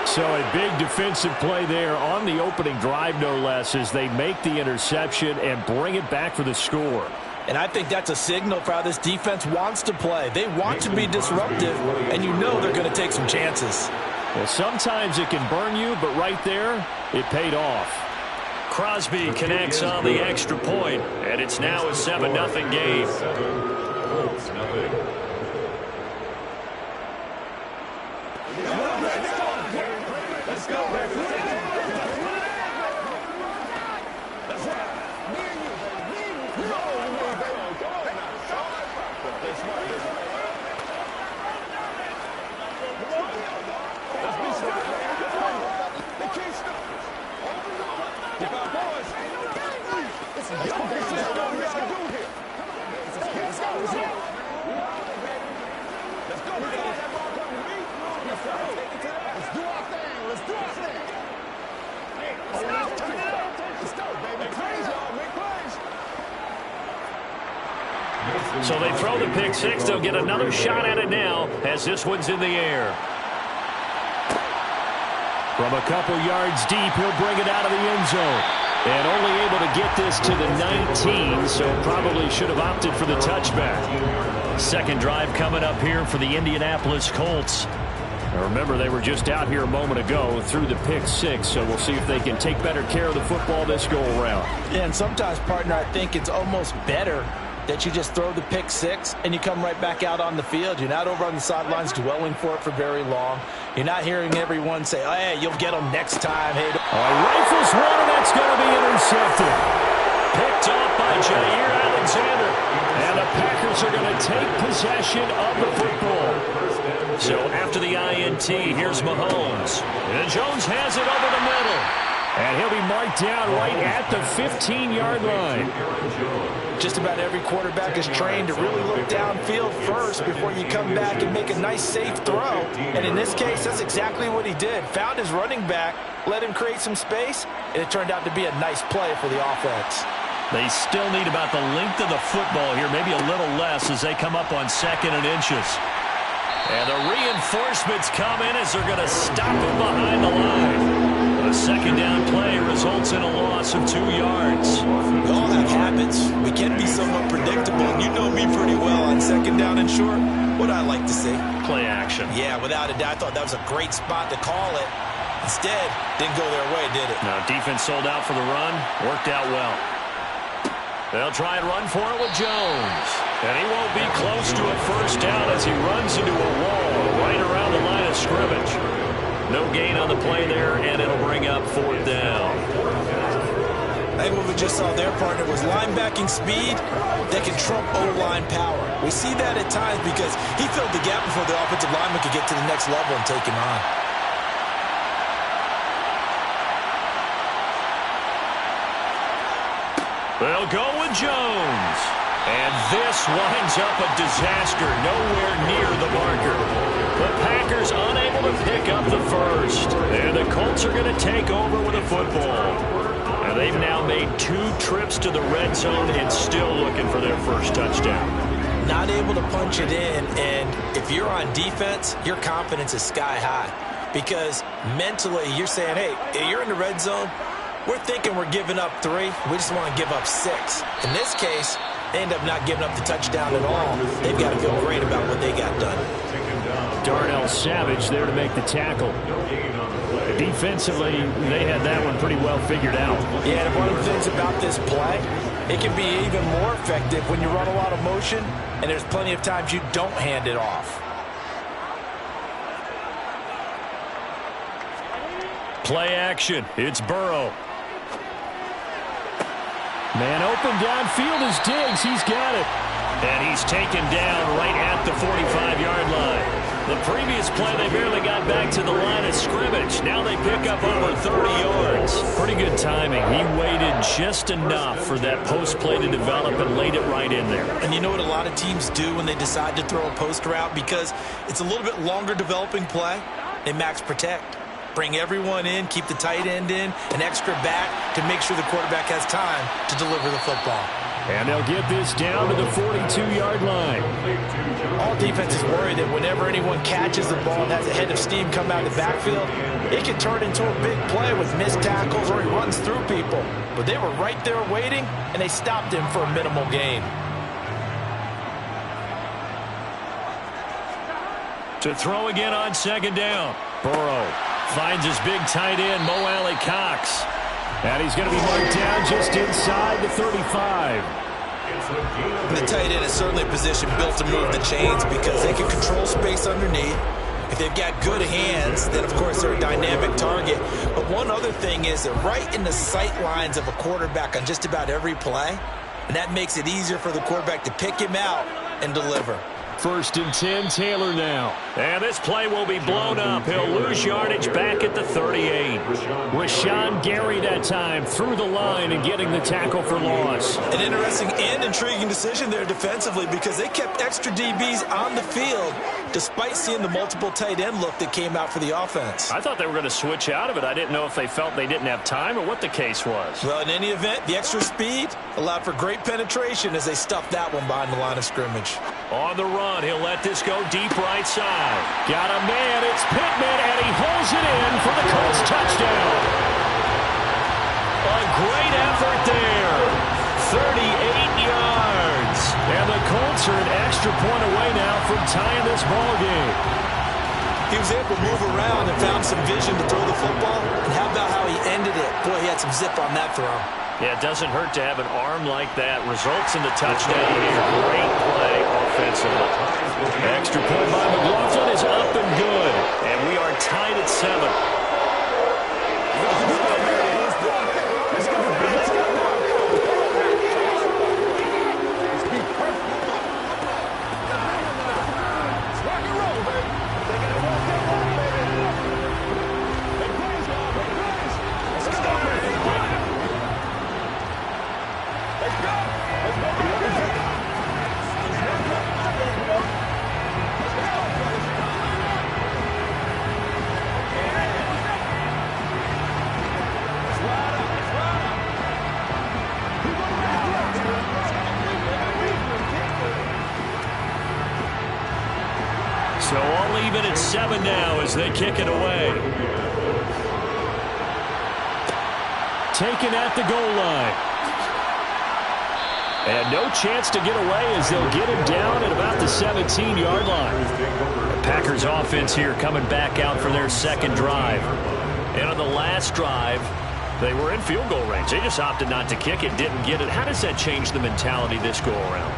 So a big defensive play there on the opening drive, no less, as they make the interception and bring it back for the score. And I think that's a signal for how this defense wants to play. They want to be disruptive, and you know they're going to take some chances. Well, sometimes it can burn you, but right there, it paid off. Crosby connects on the extra point, and it's now a 7-0 game. Let's go. So they throw the pick 6. They'll get another shot at it now as this one's in the air. From a couple yards deep, he'll bring it out of the end zone. And only able to get this to the 19, so probably should have opted for the touchback. Second drive coming up here for the Indianapolis Colts. Now remember, they were just out here a moment ago through the pick 6, so we'll see if they can take better care of the football this go-around. Yeah, and sometimes, partner, I think it's almost better that you just throw the pick 6 and you come right back out on the field. You're not over on the sidelines dwelling for it for very long. You're not hearing everyone say, oh, hey, you'll get them next time. Hey, rifles one, and that's going to be intercepted. Picked off by Jair Alexander. And the Packers are going to take possession of the football. So after the INT, here's Mahomes. And Jones has it over the middle. And he'll be marked down right at the 15-yard line. Just about every quarterback is trained to really look downfield first before you come back and make a nice, safe throw. And in this case, that's exactly what he did. Found his running back, let him create some space, and it turned out to be a nice play for the offense. They still need about the length of the football here, maybe a little less as they come up on 2nd and inches. And the reinforcements come in as they're going to stop him behind the line. A second down play results in a loss of 2 yards. We all have habits. We can be somewhat predictable, and you know me pretty well on 2nd down and short. What I like to see? Play action. Yeah, without a doubt. I thought that was a great spot to call it. Instead, didn't go their way, did it? Now, defense sold out for the run. Worked out well. They'll try and run for it with Jones. And he won't be close to a first down as he runs into a wall right around the line of scrimmage. No gain on the play there, and it'll bring up 4th down. I think what we just saw there, partner, was linebacking speed that can trump O-line power. We see that at times because he filled the gap before the offensive lineman could get to the next level and take him on. They'll go with Jones. And this winds up a disaster nowhere near the marker. The Packers unable to pick up the first. And the Colts are going to take over with a football. And They've now made 2 trips to the red zone and still looking for their first touchdown. Not able to punch it in, and if you're on defense, your confidence is sky high. Because mentally, you're saying, hey, you're in the red zone, we're thinking we're giving up 3. We just want to give up 6. In this case, they end up not giving up the touchdown at all. They've got to feel great about what they got done. Darnell Savage there to make the tackle. Defensively, they had that one pretty well figured out. Yeah, and one of the things about this play, it can be even more effective when you run a lot of motion, and there's plenty of times you don't hand it off. Play action. It's Burrow. Man open downfield is Diggs. He's got it. And he's taken down right at the 45-yard line. The previous play, they barely got back to the line of scrimmage. Now they pick up over 30 yards. Pretty good timing. He waited just enough for that post play to develop and laid it right in there. And you know what a lot of teams do when they decide to throw a post route? Because it's a little bit longer developing play, they max protect. Bring everyone in, keep the tight end in, an extra back to make sure the quarterback has time to deliver the football. And they'll get this down to the 42-yard line. All defenses worry that whenever anyone catches the ball and has a head of steam come out of the backfield, it can turn into a big play with missed tackles or he runs through people. But they were right there waiting, and they stopped him for a minimal gain. To throw again on second down. Burrow finds his big tight end, Mo Alley-Cox. And he's going to be marked down just inside the 35. The tight end is certainly a position built to move the chains because they can control space underneath. If they've got good hands, then, of course, they're a dynamic target. But one other thing is they're right in the sight lines of a quarterback on just about every play. And that makes it easier for the quarterback to pick him out and deliver. 1st and 10, Taylor now. And this play will be blown up. He'll lose yardage back at the 38. Rashawn Gary that time through the line and getting the tackle for loss. An interesting and intriguing decision there defensively because they kept extra DBs on the field despite seeing the multiple tight end look that came out for the offense. I thought they were going to switch out of it. I didn't know if they felt they didn't have time or what the case was. Well, in any event, the extra speed allowed for great penetration as they stuffed that one behind the line of scrimmage. On the run, he'll let this go deep right side. Got a man, it's Pittman, and he holds it in for the Colts touchdown. A great effort there. 38 yards. And the Colts are an extra point away now from tying this ball game. He was able to move around and found some vision to throw the football. And how about how he ended it? Boy, he had some zip on that throw. Yeah, it doesn't hurt to have an arm like that. Results in the touchdown here. Great play offensively. Extra point by McLaughlin is up and good. And we are tied at 7. So all even at 7 now as they kick it away. Taken at the goal line. And no chance to get away as they'll get him down at about the 17-yard line. The Packers offense here coming back out for their second drive. And on the last drive, they were in field goal range. They just opted not to kick it, didn't get it. How does that change the mentality this go around?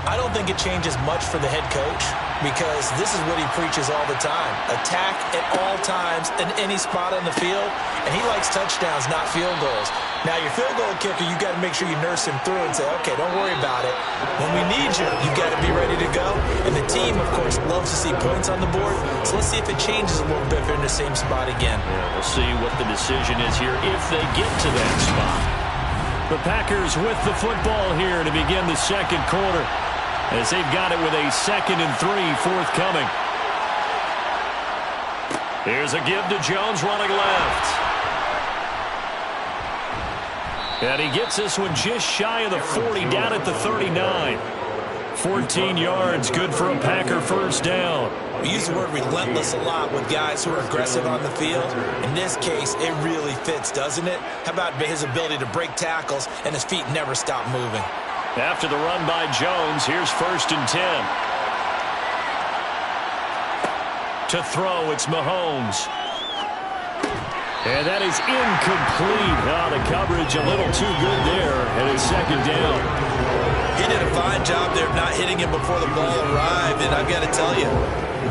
I don't think it changes much for the head coach because this is what he preaches all the time. Attack at all times in any spot on the field, and he likes touchdowns, not field goals. Now, your field goal kicker, you got to make sure you nurse him through and say, okay, don't worry about it. When we need you, you got to be ready to go. And the team, of course, loves to see points on the board, so let's see if it changes a little bit if they're in the same spot again. Yeah, we'll see what the decision is here if they get to that spot. The Packers with the football here to begin the second quarter, as they've got it with a 2nd and 3 forthcoming. Here's a give to Jones running left. And he gets this one just shy of the 40, down at the 39. 14 yards, good for a Packer first down. We use the word relentless a lot with guys who are aggressive on the field. In this case, it really fits, doesn't it? How about his ability to break tackles and his feet never stop moving? After the run by Jones, here's 1st and 10. To throw, it's Mahomes. And that is incomplete. Oh, the coverage a little too good there, and it's 2nd down. He did a fine job there of not hitting him before the ball arrived, and I've got to tell you,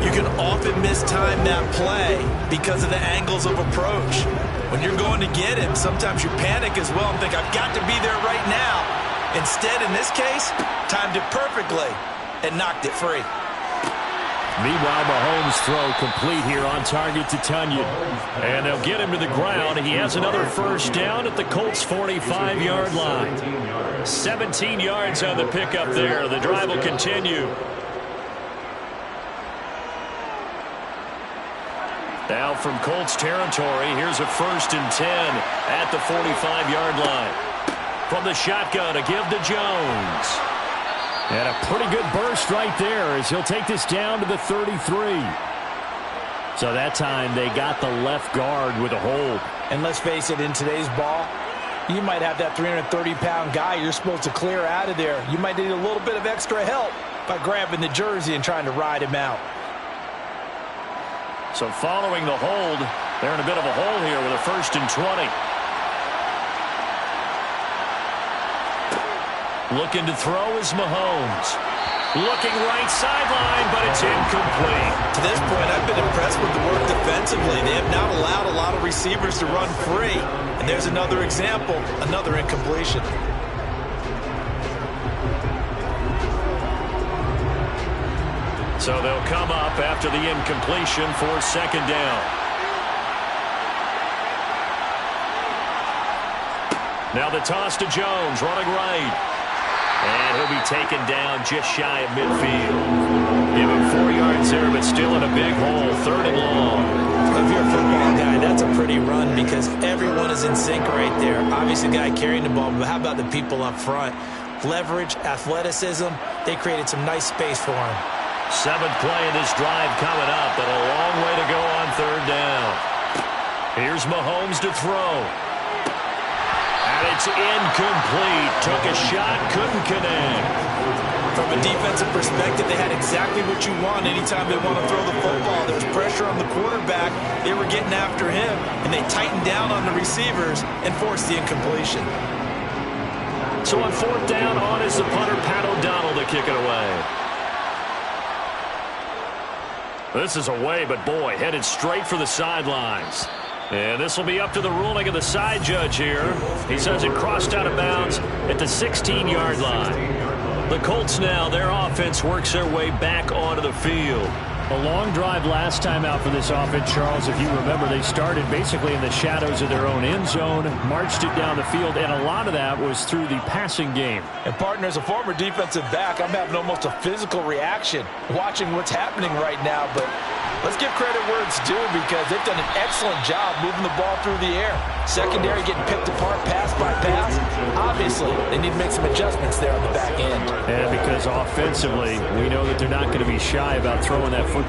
you can often mistime that play because of the angles of approach. When you're going to get him, sometimes you panic as well and think, I've got to be there right now. Instead, in this case, timed it perfectly and knocked it free. Meanwhile, Mahomes' throw complete here on target to Tunyon. And they'll get him to the ground. He has another first down at the Colts' 45-yard line. 17 yards on the pickup there. The drive will continue. Now from Colts territory, here's a 1st and 10 at the 45-yard line. From the shotgun, a give to Jones. And a pretty good burst right there as he'll take this down to the 33. So that time they got the left guard with a hold. And let's face it, in today's ball, you might have that 330-pound guy you're supposed to clear out of there. You might need a little bit of extra help by grabbing the jersey and trying to ride him out. So following the hold, they're in a bit of a hole here with a 1st and 20. Looking to throw is Mahomes. Looking right sideline, but it's incomplete. To this point, I've been impressed with the work defensively. They have not allowed a lot of receivers to run free. And there's another example, another incompletion. So they'll come up after the incompletion for 2nd down. Now the toss to Jones, running right. And he'll be taken down just shy of midfield. Give him 4 yards there, but still in a big hole. 3rd and long. If you're a football guy, that's a pretty run because everyone is in sync right there. Obviously, the guy carrying the ball, but how about the people up front? Leverage, athleticism, they created some nice space for him. 7th play in this drive coming up, but a long way to go on 3rd down. Here's Mahomes to throw. And it's incomplete. Took a shot, couldn't connect. From a defensive perspective, they had exactly what you want anytime they want to throw the football. There was pressure on the quarterback. They were getting after him, and they tightened down on the receivers and forced the incompletion. So on 4th down, on is the punter, Pat O'Donnell, to kick it away. This is away, but boy, headed straight for the sidelines. And this will be up to the ruling of the side judge here. He says it crossed out of bounds at the 16-yard line. The Colts now, their offense works their way back onto the field. A long drive last time out for this offense, Charles. If you remember, they started basically in the shadows of their own end zone, marched it down the field, and a lot of that was through the passing game. And, partner, as a former defensive back, I'm having almost a physical reaction watching what's happening right now. But let's give credit where it's due because they've done an excellent job moving the ball through the air. Secondary getting picked apart pass by pass. Obviously, they need to make some adjustments there on the back end. And because offensively, we know that they're not going to be shy about throwing that football.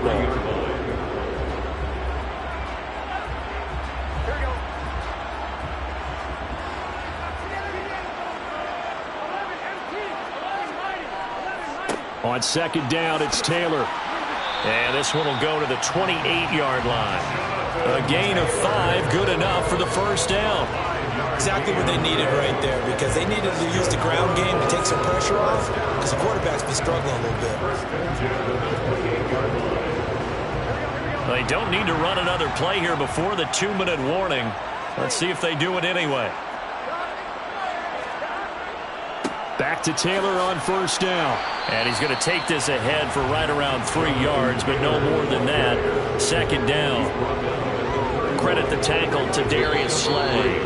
On 2nd down, it's Taylor. And this one will go to the 28-yard line. A gain of 5, good enough for the first down. Exactly what they needed right there because they needed to use the ground game to take some pressure off because the quarterback's been struggling a little bit. They don't need to run another play here before the 2-minute warning. Let's see if they do it anyway. Back to Taylor on 1st down. And he's going to take this ahead for right around 3 yards, but no more than that. 2nd down. Credit the tackle to Darius Slay.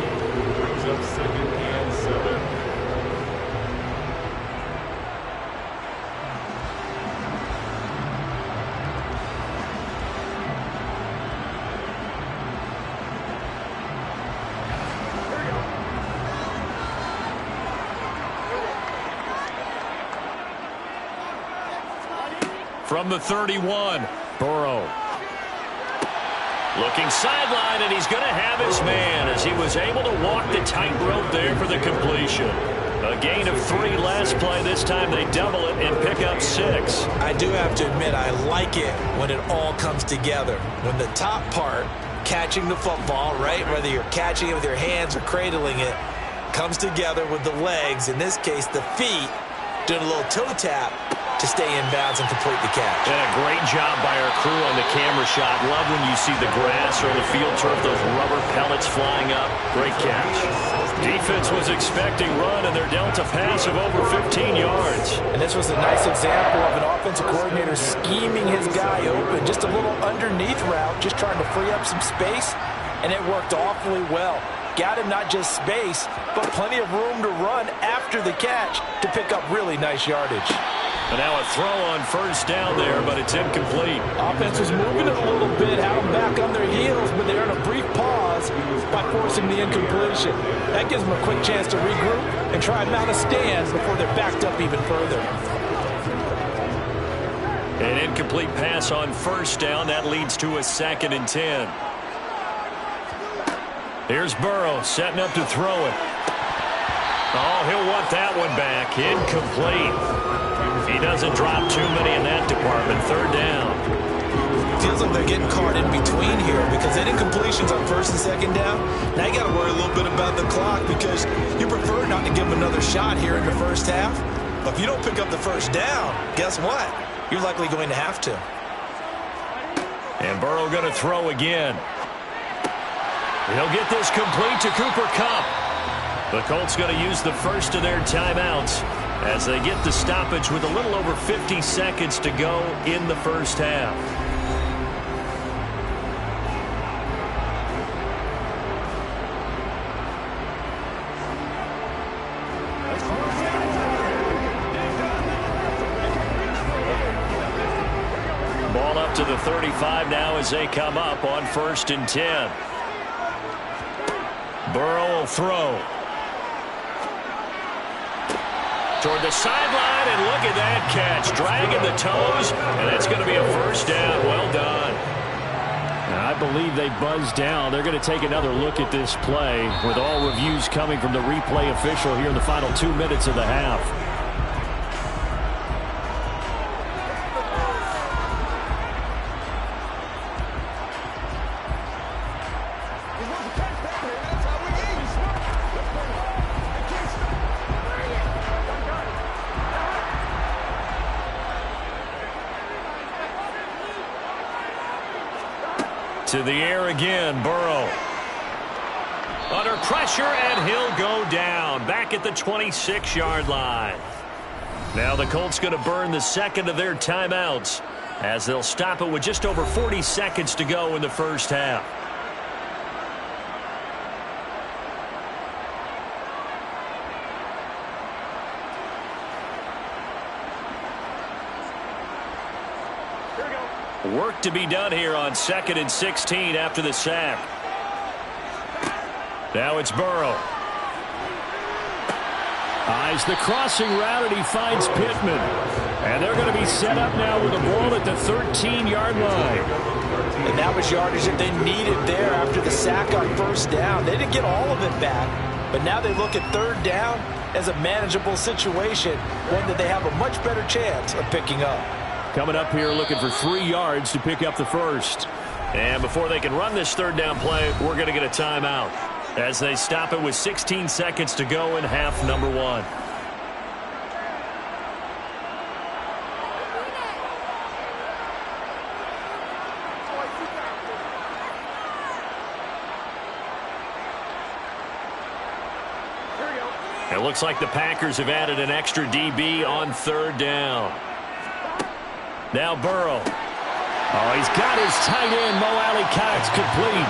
From the 31, Burrow. Looking sideline, and he's going to have his man as he was able to walk the tightrope there for the completion. A gain of 3 last play. This time they double it and pick up 6. I do have to admit, I like it when it all comes together. When the top part, catching the football, right, whether you're catching it with your hands or cradling it, comes together with the legs, in this case the feet, doing a little toe tap to stay in bounds and complete the catch. And a great job by our crew on the camera shot. Love when you see the grass or the field turf, those rubber pellets flying up. Great catch. Defense was expecting run, and they're dealt a pass of over 15 yards. And this was a nice example of an offensive coordinator scheming his guy open. Just a little underneath route, just trying to free up some space, and it worked awfully well. Got him not just space, but plenty of room to run after the catch to pick up really nice yardage. And now a throw on first down there, but it's incomplete. Offense was moving it a little bit, had them back on their heels, but they're in a brief pause by forcing the incompletion. That gives them a quick chance to regroup and try and mount a stand before they're backed up even further. An incomplete pass on first down. That leads to a 2nd and 10. Here's Burrow setting up to throw it. Oh, he'll want that one back. Incomplete. He doesn't drop too many in that department. 3rd down. Feels like they're getting caught in between here because they did incompletions on 1st and 2nd down. Now you got to worry a little bit about the clock because you prefer not to give them another shot here in the first half. But if you don't pick up the first down, guess what? You're likely going to have to. And Burrow going to throw again. He'll get this complete to Cooper Kupp. The Colts going to use the first of their timeouts as they get the stoppage with a little over 50 seconds to go in the first half. Ball up to the 35 now as they come up on 1st and 10. Burrow will throw. Toward the sideline, and look at that catch. Dragging the toes, and it's going to be a first down. Well done. I believe they buzzed down. They're going to take another look at this play with all reviews coming from the replay official here in the final 2 minutes of the half. To the air again, Burrow. Under pressure, and he'll go down. Back at the 26-yard line. Now the Colts going to burn the 2nd of their timeouts as they'll stop it with just over 40 seconds to go in the first half. Work to be done here on 2nd and 16 after the sack. Now it's Burrow. Eyes the crossing route, and he finds Pittman. And they're going to be set up now with a ball at the 13-yard line. And that was yardage that they needed there after the sack on 1st down. They didn't get all of it back, but now they look at 3rd down as a manageable situation, one that they have a much better chance of picking up. Coming up here looking for 3 yards to pick up the first. And before they can run this 3rd down play, we're going to get a timeout as they stop it with 16 seconds to go in half number 1. It looks like the Packers have added an extra DB on 3rd down. Now Burrow. Oh, he's got his tight end, Mo Alley-Cox, complete.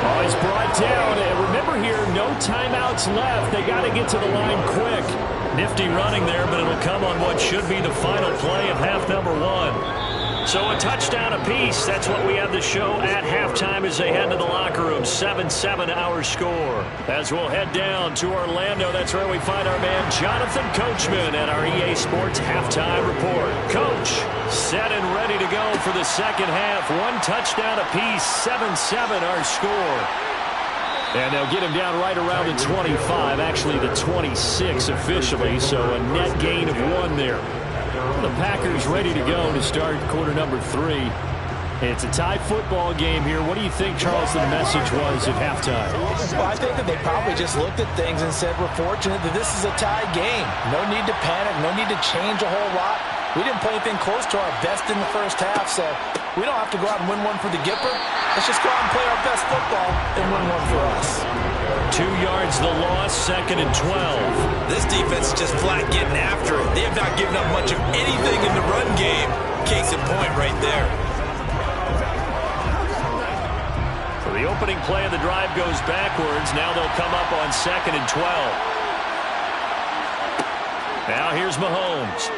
Oh, he's brought down. And remember here, no timeouts left. They got to get to the line quick. Nifty running there, but it'll come on what should be the final play of half number 1. So a touchdown apiece. That's what we have the show at halftime as they head to the locker room. 7-7 our score. As we'll head down to Orlando, that's where we find our man Jonathan Coachman at our EA Sports Halftime Report. Coach, set and ready to go for the second half. One touchdown apiece. 7-7 our score. And they'll get him down right around the 25, actually the 26 officially, so a net gain of 1 there. The Packers ready to go to start quarter number 3. It's a tie football game here. What do you think, Charles, the message was at halftime? Well, I think that they probably just looked at things and said, we're fortunate that this is a tie game. No need to panic, no need to change a whole lot. We didn't play anything close to our best in the first half, so we don't have to go out and win one for the Gipper. Let's just go out and play our best football and win one for us. 2 yards the loss, 2nd and 12. This defense is just flat getting after it. They have not given up much of anything in the run game. Case in point right there. So the opening play of the drive goes backwards. Now they'll come up on 2nd and 12. Now here's Mahomes.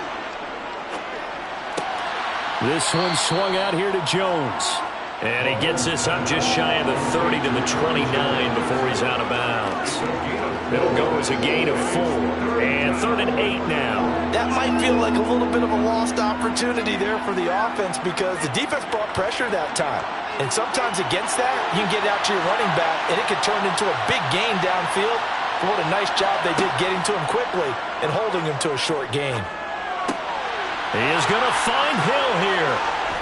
This one swung out here to Jones. And he gets this up just shy of the 30 to the 29 before he's out of bounds. It'll go as a gain of 4. And 3rd and 8 now. That might feel like a little bit of a lost opportunity there for the offense because the defense brought pressure that time. And sometimes against that, you can get out to your running back, and it could turn into a big gain downfield. What a nice job they did getting to him quickly and holding him to a short gain. He is going to find Hill here.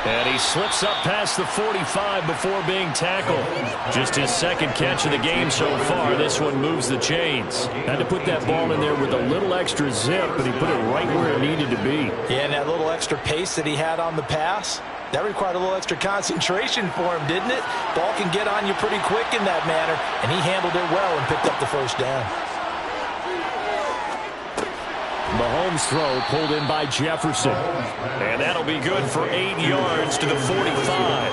And he slips up past the 45 before being tackled. Just his 2nd catch of the game so far. This one moves the chains. Had to put that ball in there with a little extra zip, but he put it right where it needed to be. Yeah, and that little extra pace that he had on the pass, that required a little extra concentration for him, didn't it? Ball can get on you pretty quick in that manner, and he handled it well and picked up the first down. Mahomes' throw pulled in by Jefferson. And that'll be good for 8 yards to the 45.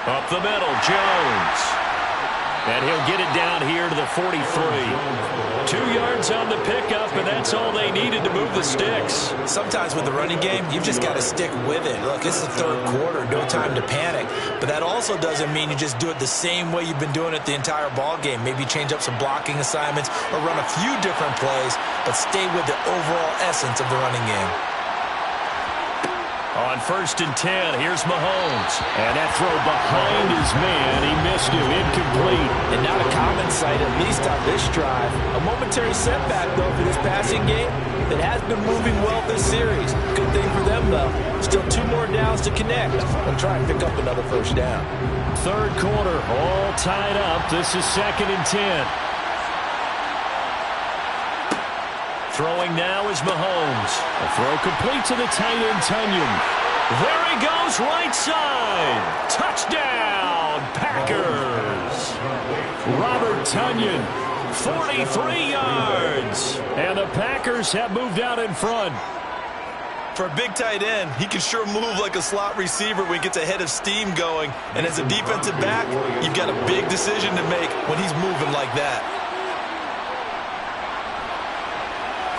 Up the middle, Jones. And he'll get it down here to the 43. 2 yards on the pickup, and that's all they needed to move the sticks. Sometimes with the running game, you've just got to stick with it. Look, this is the 3rd quarter, no time to panic. But that also doesn't mean you just do it the same way you've been doing it the entire ball game. Maybe change up some blocking assignments or run a few different plays, but stay with the overall essence of the running game. On 1st and 10, here's Mahomes. And that throw behind his man. He missed him. Incomplete. And not a common sight, at least on this drive. A momentary setback, though, for this passing game that has been moving well this series. Good thing for them, though. Still 2 more downs to connect and try and pick up another first down. 3rd quarter, all tied up. This is 2nd and 10. Throwing now is Mahomes. A throw complete to the tight end, Tonyan. There he goes, right side. Touchdown, Packers. Robert Tonyan, 43 yards. And the Packers have moved out in front. For a big tight end, he can sure move like a slot receiver when he gets a head of steam going. And as a defensive back, you've got a big decision to make when he's moving like that.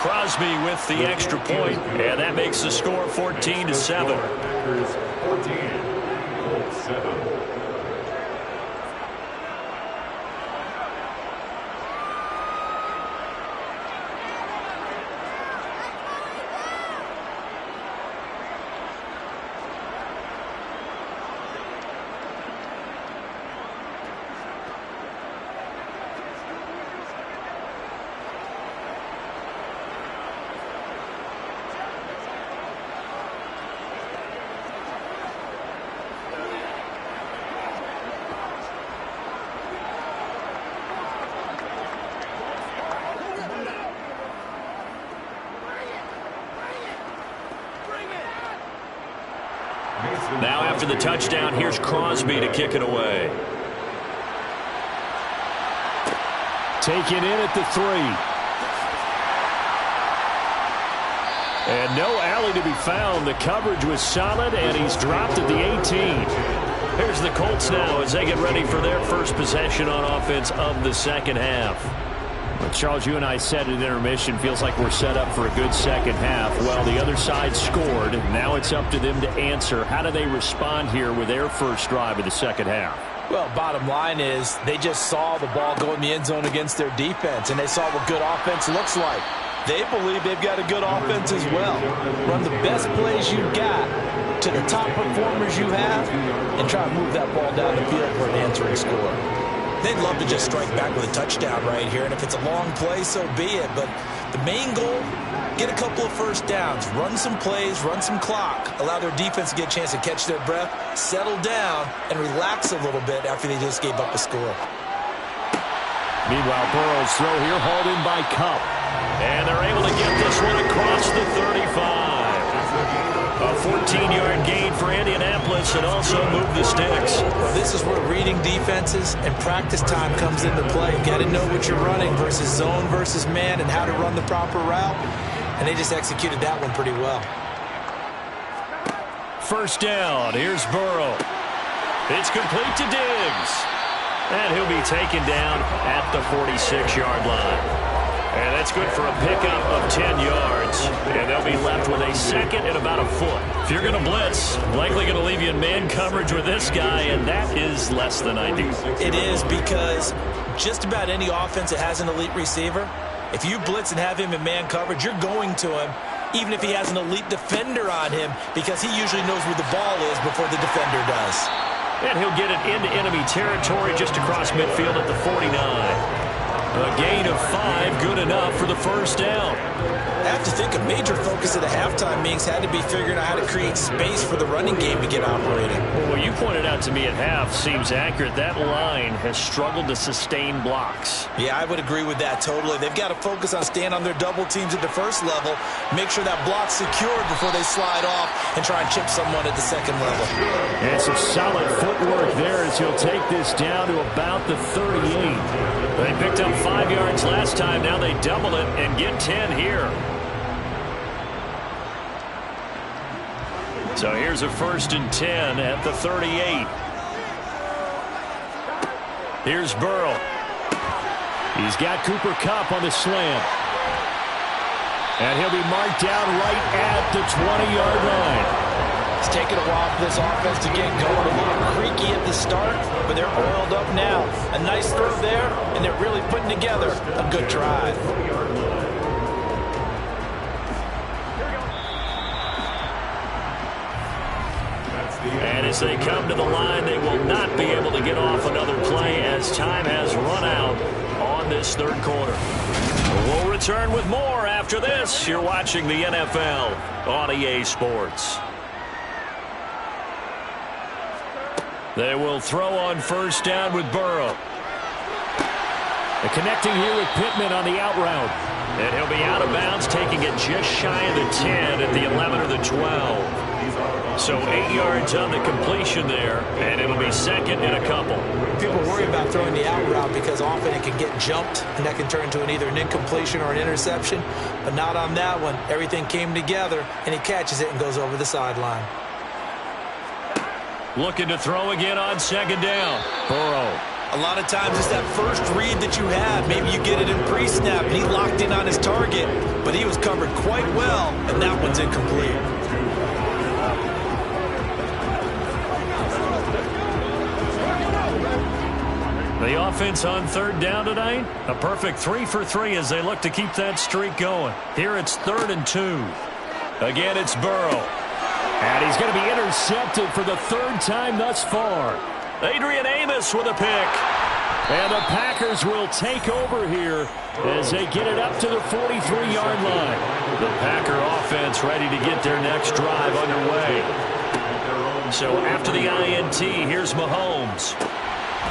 Crosby with the extra point, and that makes the score 14-7. Now after the touchdown, here's Crosby to kick it away. Taken in at the 3. And no alley to be found. The coverage was solid, and he's dropped at the 18. Here's the Colts now as they get ready for their first possession on offense of the second half. Well, Charles, you and I said at intermission, feels like we're set up for a good second half. Well, the other side scored. Now it's up to them to answer. How do they respond here with their first drive of the second half? Well, bottom line is they just saw the ball go in the end zone against their defense, and they saw what good offense looks like. They believe they've got a good offense as well. Run the best plays you've got to the top performers you have and try to move that ball down the field for an answering score. They'd love to just strike back with a touchdown right here, and if it's a long play, so be it. But the main goal, get a couple of first downs, run some plays, run some clock, allow their defense to get a chance to catch their breath, settle down, and relax a little bit after they just gave up a score. Meanwhile, Burrow's throw here hauled in by Kupp. And they're able to get this one across the 35. A 14-yard gain for Indianapolis and also move the sticks. Well, this is where reading defenses and practice time comes into play. You got to know what you're running versus zone versus man and how to run the proper route. And they just executed that one pretty well. First down. Here's Burrow. It's complete to Diggs. And he'll be taken down at the 46-yard line. And that's good for a pickup of 10 yards. And they'll be left with a second and about a foot. If you're going to blitz, likely going to leave you in man coverage with this guy, and that is less than ideal. It is, because just about any offense that has an elite receiver, if you blitz and have him in man coverage, you're going to him, even if he has an elite defender on him, because he usually knows where the ball is before the defender does. And he'll get it into enemy territory just across midfield at the 49. A gain of 5, good enough for the first down. I have to think a major focus of the halftime meetings had to be figuring out how to create space for the running game to get operating. Well, what you pointed out to me at half seems accurate. That line has struggled to sustain blocks. Yeah, I would agree with that totally. They've got to focus on staying on their double teams at the first level, make sure that block's secured before they slide off and try and chip someone at the second level. And some solid footwork there as he'll take this down to about the 38. They picked up 5 yards last time. Now they double it and get 10 here. So here's a 1st and 10 at the 38. Here's Burrow. He's got Cooper Kupp on the slant. And he'll be marked down right at the 20-yard line. It's taken a while for this offense to get going. A little creaky at the start, but they're oiled up now. A nice throw there, and they're really putting together a good drive. And as they come to the line, they will not be able to get off another play as time has run out on this third quarter. We'll return with more after this. You're watching the NFL on EA Sports. They will throw on first down with Burrow. Connecting here with Pittman on the out route. And he'll be out of bounds, taking it just shy of the 10 at the 11 or the 12. So 8 yards on the completion there, and it'll be second and a couple. People worry about throwing the out route because often it can get jumped, and that can turn into either an incompletion or an interception. But not on that one. Everything came together, and he catches it and goes over the sideline. Looking to throw again on second down. Burrow. A lot of times it's that first read that you have. Maybe you get it in pre-snap, and he locked in on his target, but he was covered quite well, and that one's incomplete. The offense on third down tonight, a perfect 3 for 3 as they look to keep that streak going. Here it's 3rd and 2. Again, it's Burrow. And he's going to be intercepted for the 3rd time thus far. Adrian Amos with a pick. And the Packers will take over here as they get it up to the 43-yard line. The Packer offense ready to get their next drive underway. So after the INT, here's Mahomes.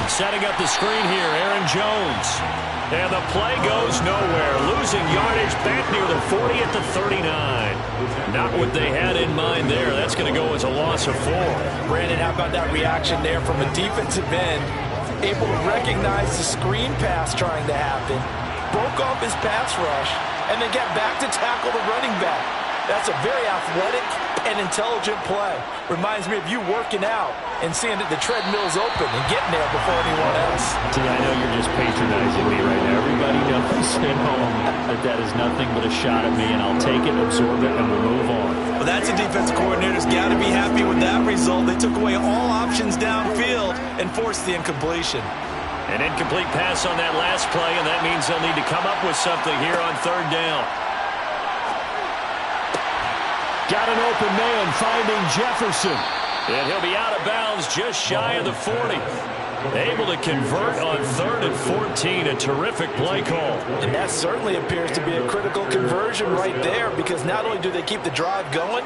Setting up the screen here, Aaron Jones. And the play goes nowhere. Losing yardage back near the 40 at the 39. Not what they had in mind there. That's going to go as a loss of 4. Brandon, how about that reaction there from a defensive end? Able to recognize the screen pass trying to happen. Broke off his pass rush, and then got back to tackle the running back. That's a very athletic and intelligent play. Reminds me of you working out and seeing that the treadmill's open and getting there before anyone else. See, I know you're just patronizing me right now. Everybody knows at home that is nothing but a shot at me, and I'll take it, absorb it, and we'll move on. Well, that's a defensive coordinator's got to be happy with that result. They took away all options downfield and forced the incompletion. An incomplete pass on that last play, and that means they'll need to come up with something here on third down. Got an open man finding Jefferson. And he'll be out of bounds just shy of the 40. Able to convert on 3rd and 14. A terrific play call. And that certainly appears to be a critical conversion right there, because not only do they keep the drive going,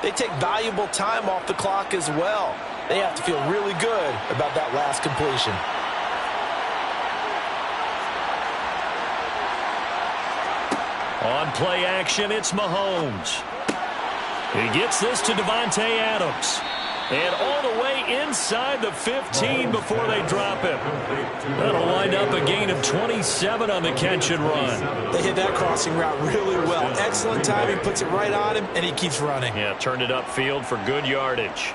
they take valuable time off the clock as well. They have to feel really good about that last completion. On play action, it's Mahomes. He gets this to Davante Adams. And all the way inside the 15 before they drop him. That'll wind up a gain of 27 on the catch and run. They hit that crossing route really well. Excellent timing, puts it right on him, and he keeps running. Yeah, turned it upfield for good yardage.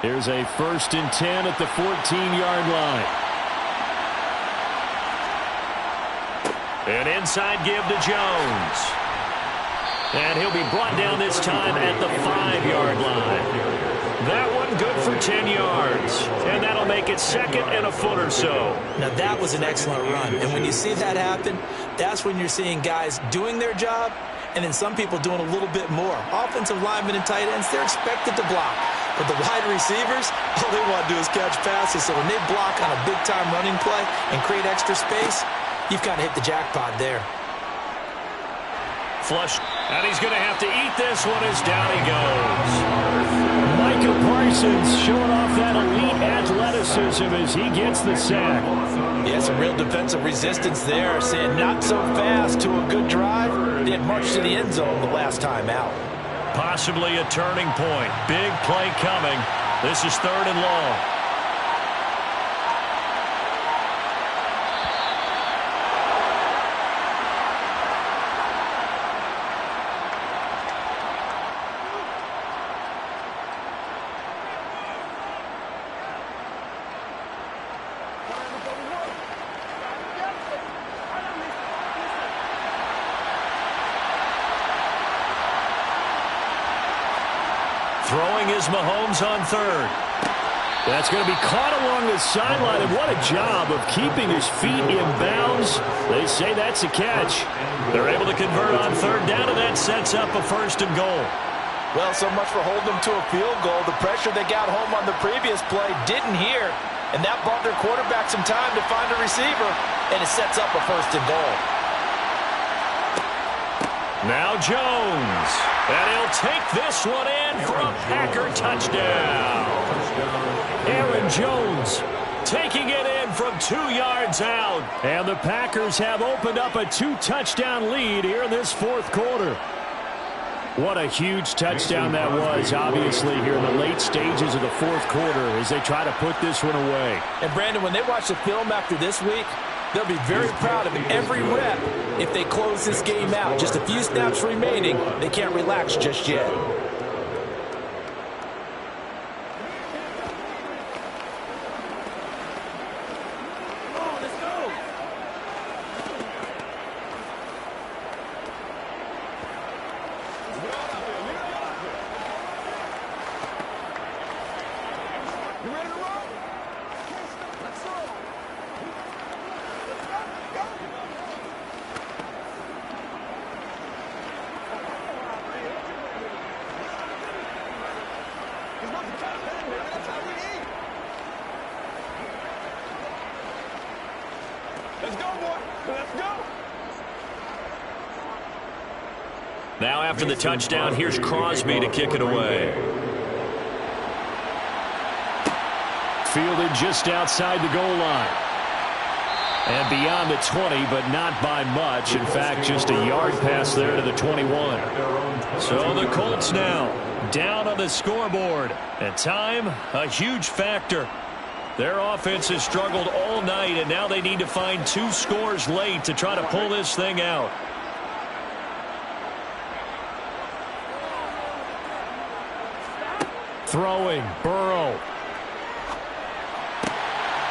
Here's a 1st and 10 at the 14-yard line. An inside give to Jones. And he'll be brought down this time at the 5-yard line. That one good for 10 yards. And that'll make it 2nd and a foot or so. Now that was an excellent run. And when you see that happen, that's when you're seeing guys doing their job and then some people doing a little bit more. Offensive linemen and tight ends, they're expected to block. But the wide receivers, all they want to do is catch passes. So when they block on a big-time running play and create extra space, you've kind of hit the jackpot there. Flush, and he's going to have to eat this one as down he goes. Micah Parsons showing off that elite athleticism as he gets the sack. Yeah, some real defensive resistance there, saying not so fast to a good drive. They had marched to the end zone the last time out. Possibly a turning point. Big play coming. This is 3rd and long. Throwing is Mahomes on 3rd. That's going to be caught along the sideline, and what a job of keeping his feet in bounds. They say that's a catch. They're able to convert on 3rd down, and that sets up a 1st and goal. Well, so much for holding them to a field goal. The pressure they got home on the previous play didn't hear, and that bought their quarterback some time to find a receiver, and it sets up a 1st and goal. Now Jones, and he'll take this one in for a Packer touchdown. Aaron Jones taking it in from 2 yards out. And the Packers have opened up a 2-touchdown lead here in this 4th quarter. What a huge touchdown that was, obviously, here in the late stages of the 4th quarter as they try to put this one away. And, Brandon, when they watch the film after this week, they'll be very proud of every rep if they close this game out. Just a few snaps remaining. They can't relax just yet. Now after the touchdown, here's Crosby to kick it away. Fielded just outside the goal line. And beyond the 20, but not by much. In fact, just a yard pass there to the 21. So the Colts now down on the scoreboard. And time, a huge factor. Their offense has struggled all night, and now they need to find 2 scores late to try to pull this thing out. Throwing, Burrow.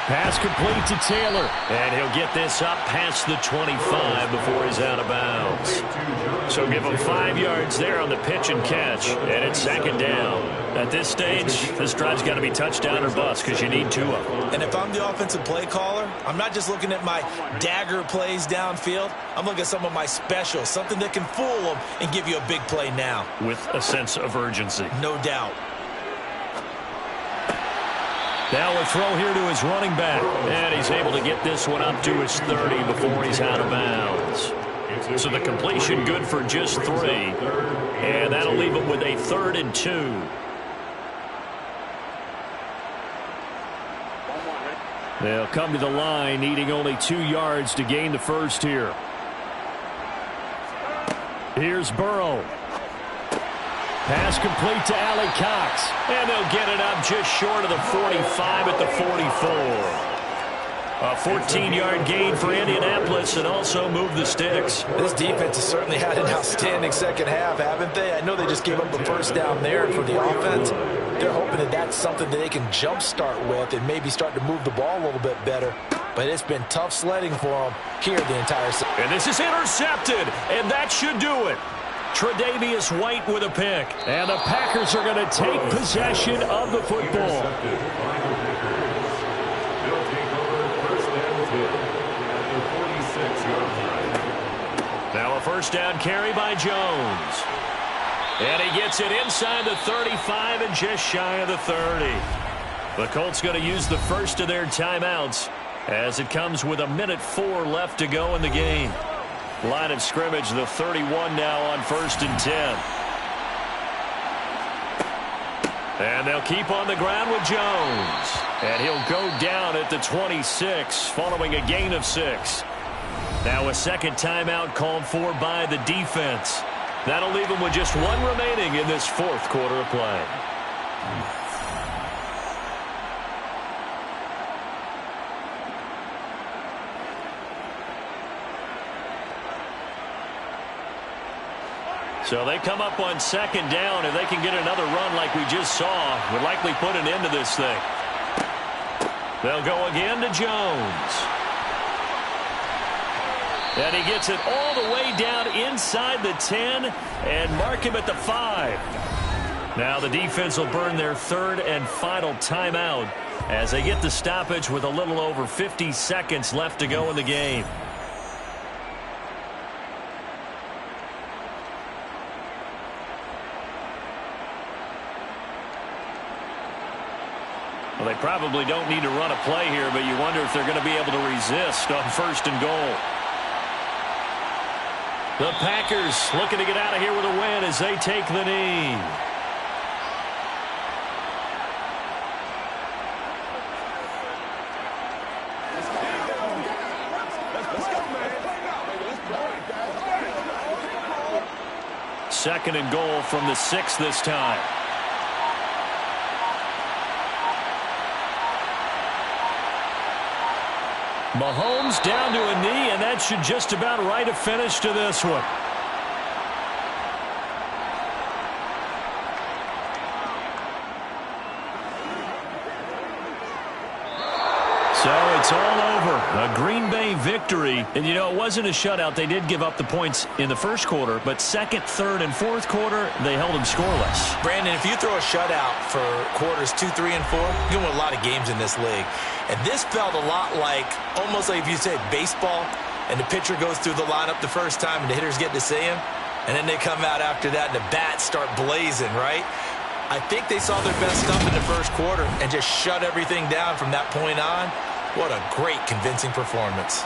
Pass complete to Taylor. And he'll get this up past the 25 before he's out of bounds. So give him 5 yards there on the pitch and catch. And it's second down. At this stage, this drive's got to be touchdown or bust because you need 2 of them. And if I'm the offensive play caller, I'm not just looking at my dagger plays downfield. I'm looking at some of my specials, something that can fool them and give you a big play now. With a sense of urgency. No doubt. Now a throw here to his running back. And he's able to get this one up to his 30 before he's out of bounds. So the completion good for just 3. And that'll leave him with a 3rd and 2. They'll come to the line, needing only 2 yards to gain the first here. Here's Burrow. Pass complete to Allie Cox. And they'll get it up just short of the 45 at the 44. A 14-yard gain for Indianapolis and also move the sticks. This defense has certainly had an outstanding second half, haven't they? I know they just gave up the first down there for the offense. They're hoping that that's something that they can jumpstart with and maybe start to move the ball a little bit better. But it's been tough sledding for them here the entire season. And this is intercepted, and that should do it. Tre'Davious White with a pick. And the Packers are going to take possession of the football. Now a first down carry by Jones. And he gets it inside the 35 and just shy of the 30. The Colts going to use the first of their timeouts as it comes with 1:04 left to go in the game. Line of scrimmage, the 31 now on 1st and 10. And they'll keep on the ground with Jones. And he'll go down at the 26 following a gain of 6. Now a second timeout called for by the defense. That'll leave them with just 1 remaining in this 4th quarter of play. So they come up on 2nd down. If they can get another run like we just saw, would likely put an end to this thing. They'll go again to Jones. And he gets it all the way down inside the 10 and mark him at the 5. Now the defense will burn their 3rd and final timeout as they get the stoppage with a little over 50 seconds left to go in the game. Well, they probably don't need to run a play here, but you wonder if they're going to be able to resist on 1st and goal. The Packers looking to get out of here with a win as they take the knee. Second and goal from the 6 this time. Mahomes down to a knee, and that should just about write a finish to this one. So it's all over. A Green Bay victory. And, you know, it wasn't a shutout. They did give up the points in the 1st quarter, but 2nd, 3rd, and 4th quarter, they held them scoreless. Brandon, if you throw a shutout for quarters 2, 3, and 4, you're going to win a lot of games in this league. And this felt a lot like, almost like if you said baseball, and the pitcher goes through the lineup the first time, and the hitters get to see him, and then they come out after that, and the bats start blazing, right? I think they saw their best stuff in the 1st quarter and just shut everything down from that point on. What a great, convincing performance.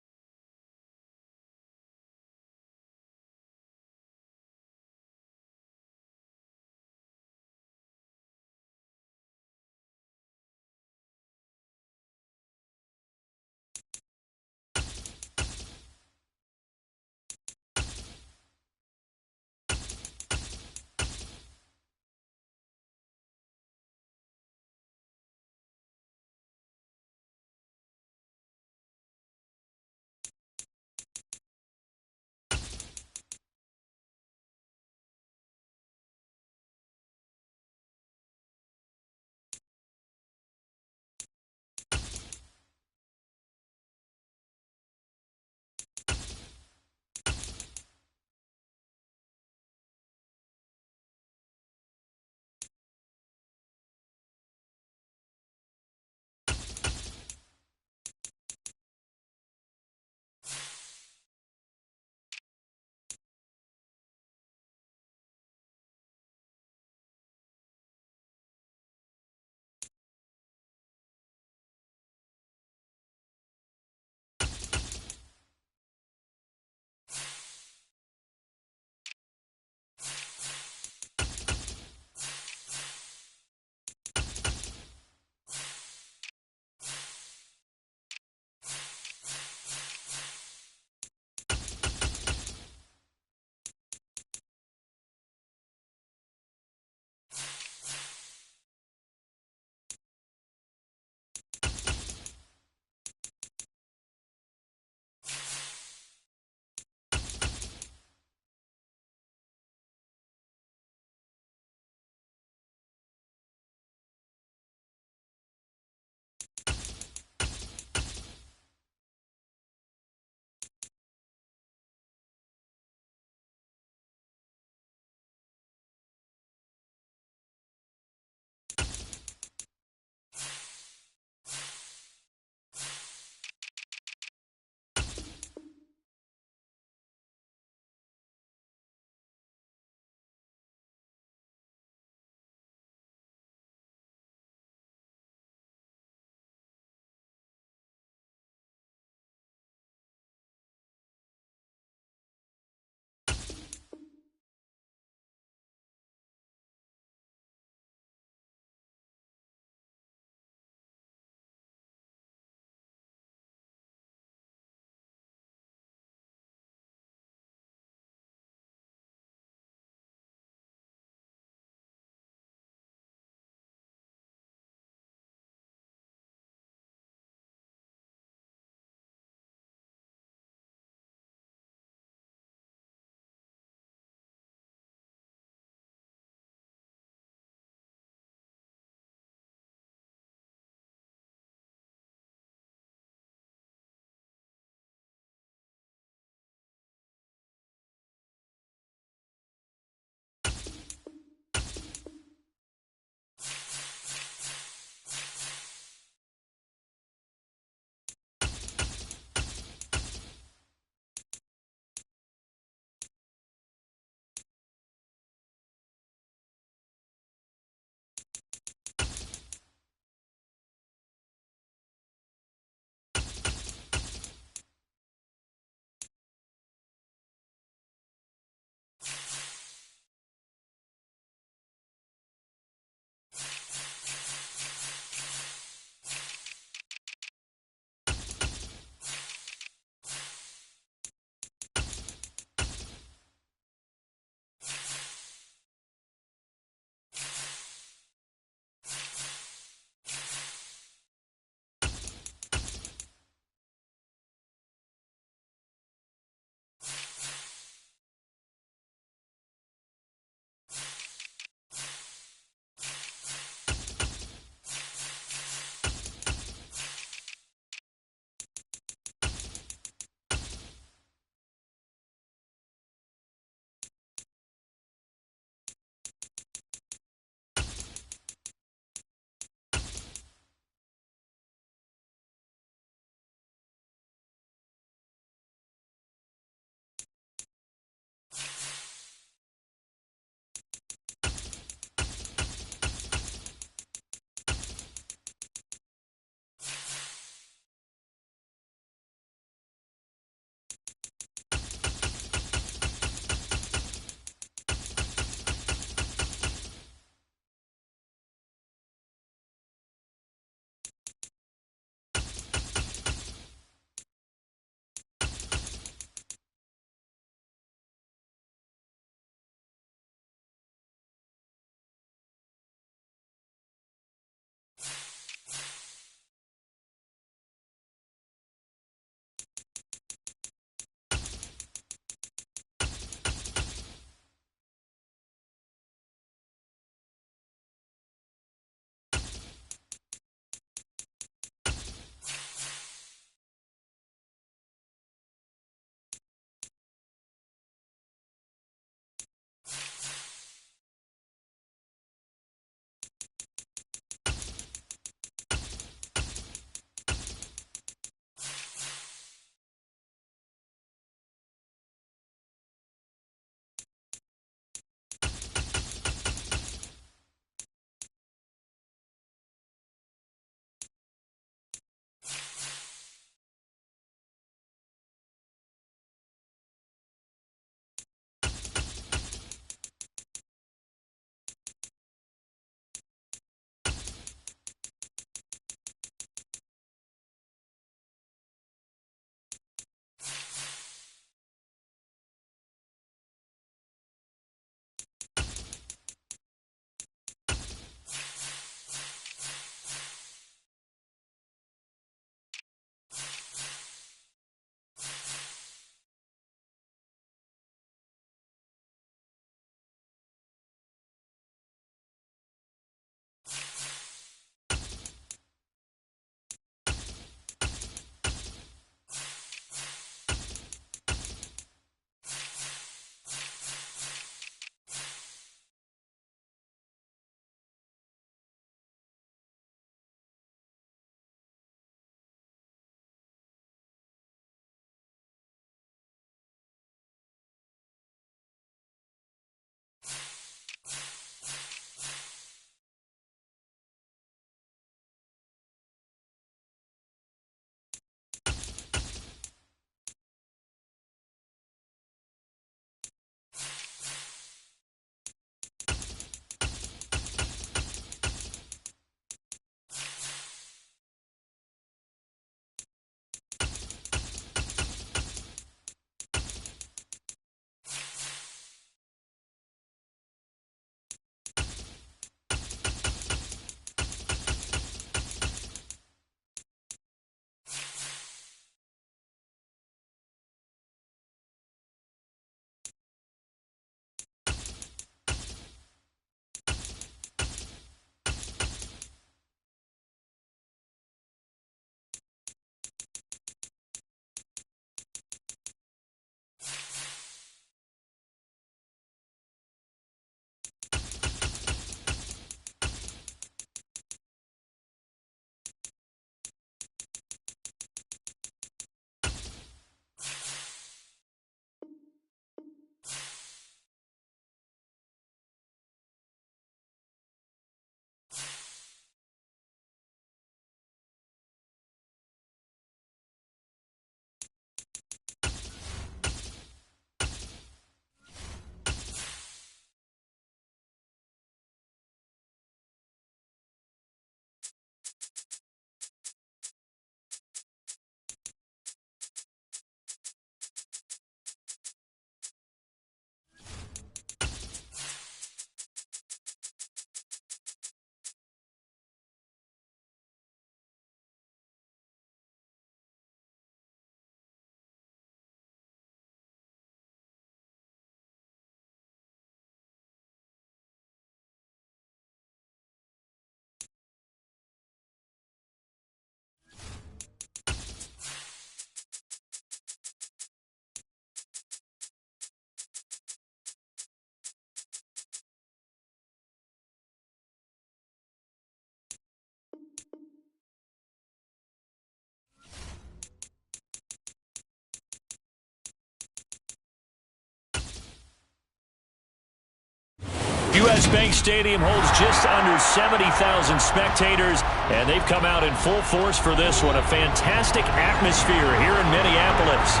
U.S. Bank Stadium holds just under 70,000 spectators, and they've come out in full force for this one. A fantastic atmosphere here in Minneapolis.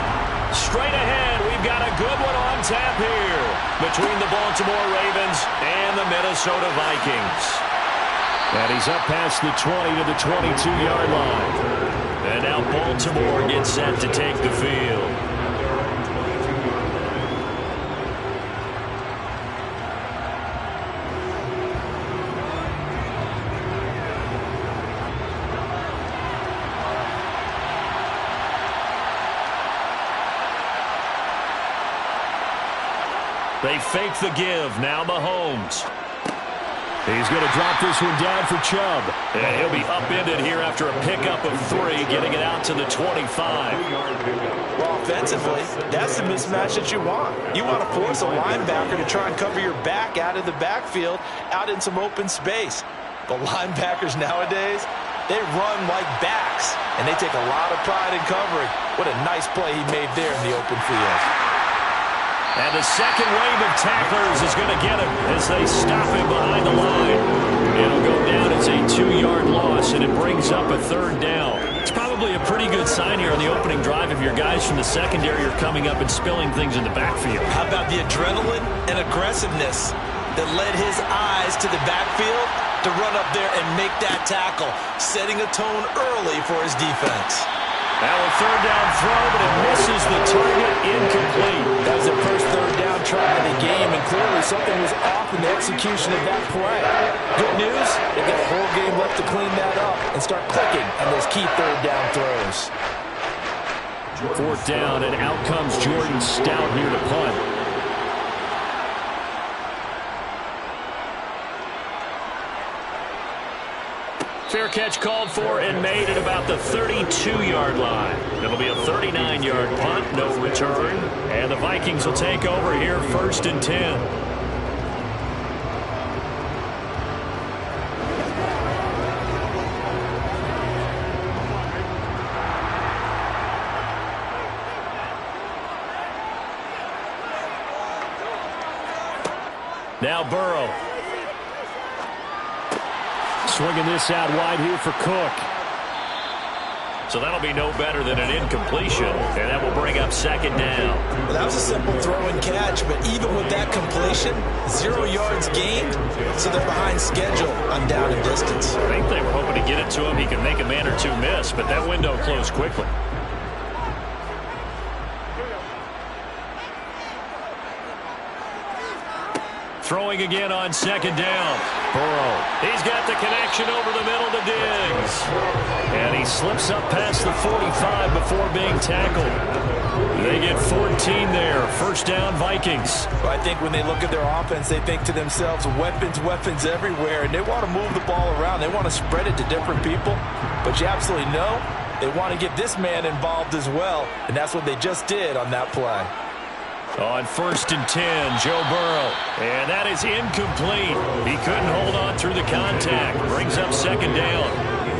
Straight ahead, we've got a good one on tap here between the Baltimore Ravens and the Minnesota Vikings. And he's up past the 20 to the 22-yard line. And now Baltimore gets set to take the field. They fake the give. Now Mahomes. He's going to drop this one down for Chubb. And he'll be upended here after a pickup of 3, getting it out to the 25. Well, offensively, that's the mismatch that you want. You want to force a linebacker to try and cover your back out of the backfield, out in some open space. But linebackers nowadays, they run like backs, and they take a lot of pride in covering. What a nice play he made there in the open field. And the second wave of tacklers is going to get him as they stop him behind the line. It'll go down as a 2-yard loss, and it brings up a 3rd down. It's probably a pretty good sign here on the opening drive if your guys from the secondary are coming up and spilling things in the backfield. How about the adrenaline and aggressiveness that led his eyes to the backfield to run up there and make that tackle, setting a tone early for his defense. Now a 3rd down throw, but it misses the target, incomplete. That was the first 3rd down try of the game, and clearly something was off in the execution of that play. Good news, they got a whole game left to clean that up and start clicking on those key 3rd down throws. 4th down, and out comes Jordan Stout here to punt. Fair catch called for and made at about the 32-yard line. It'll be a 39-yard punt, no return. And the Vikings will take over here 1st and 10. Now Burrow. Swinging this out wide here for Cook. So that'll be no better than an incompletion, and that will bring up 2nd down. Well, that was a simple throw and catch, but even with that completion, 0 yards gained, so they're behind schedule on down and distance. I think they were hoping to get it to him. He could make a man or two miss, but that window closed quickly. Throwing again on 2nd down. Burrow. He's got the connection over the middle to Diggs. And he slips up past the 45 before being tackled. They get 14 there. 1st down, Vikings. Well, I think when they look at their offense, they think to themselves, weapons, weapons everywhere. And they want to move the ball around. They want to spread it to different people. But you absolutely know they want to get this man involved as well. And that's what they just did on that play. On 1st and 10, Joe Burrow. And that is incomplete. He couldn't hold on through the contact. Brings up 2nd down.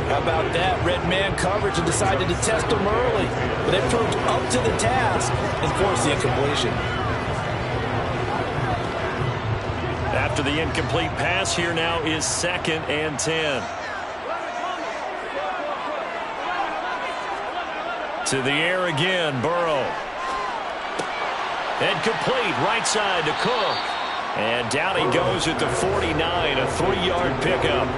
How about that? Red man coverage and decided to test him early. But they proved up to the task and forced the incompletion. After the incomplete pass, here now is 2nd and 10. To the air again, Burrow. And complete, right side to Cook. And down he goes at the 49, a 3-yard pickup.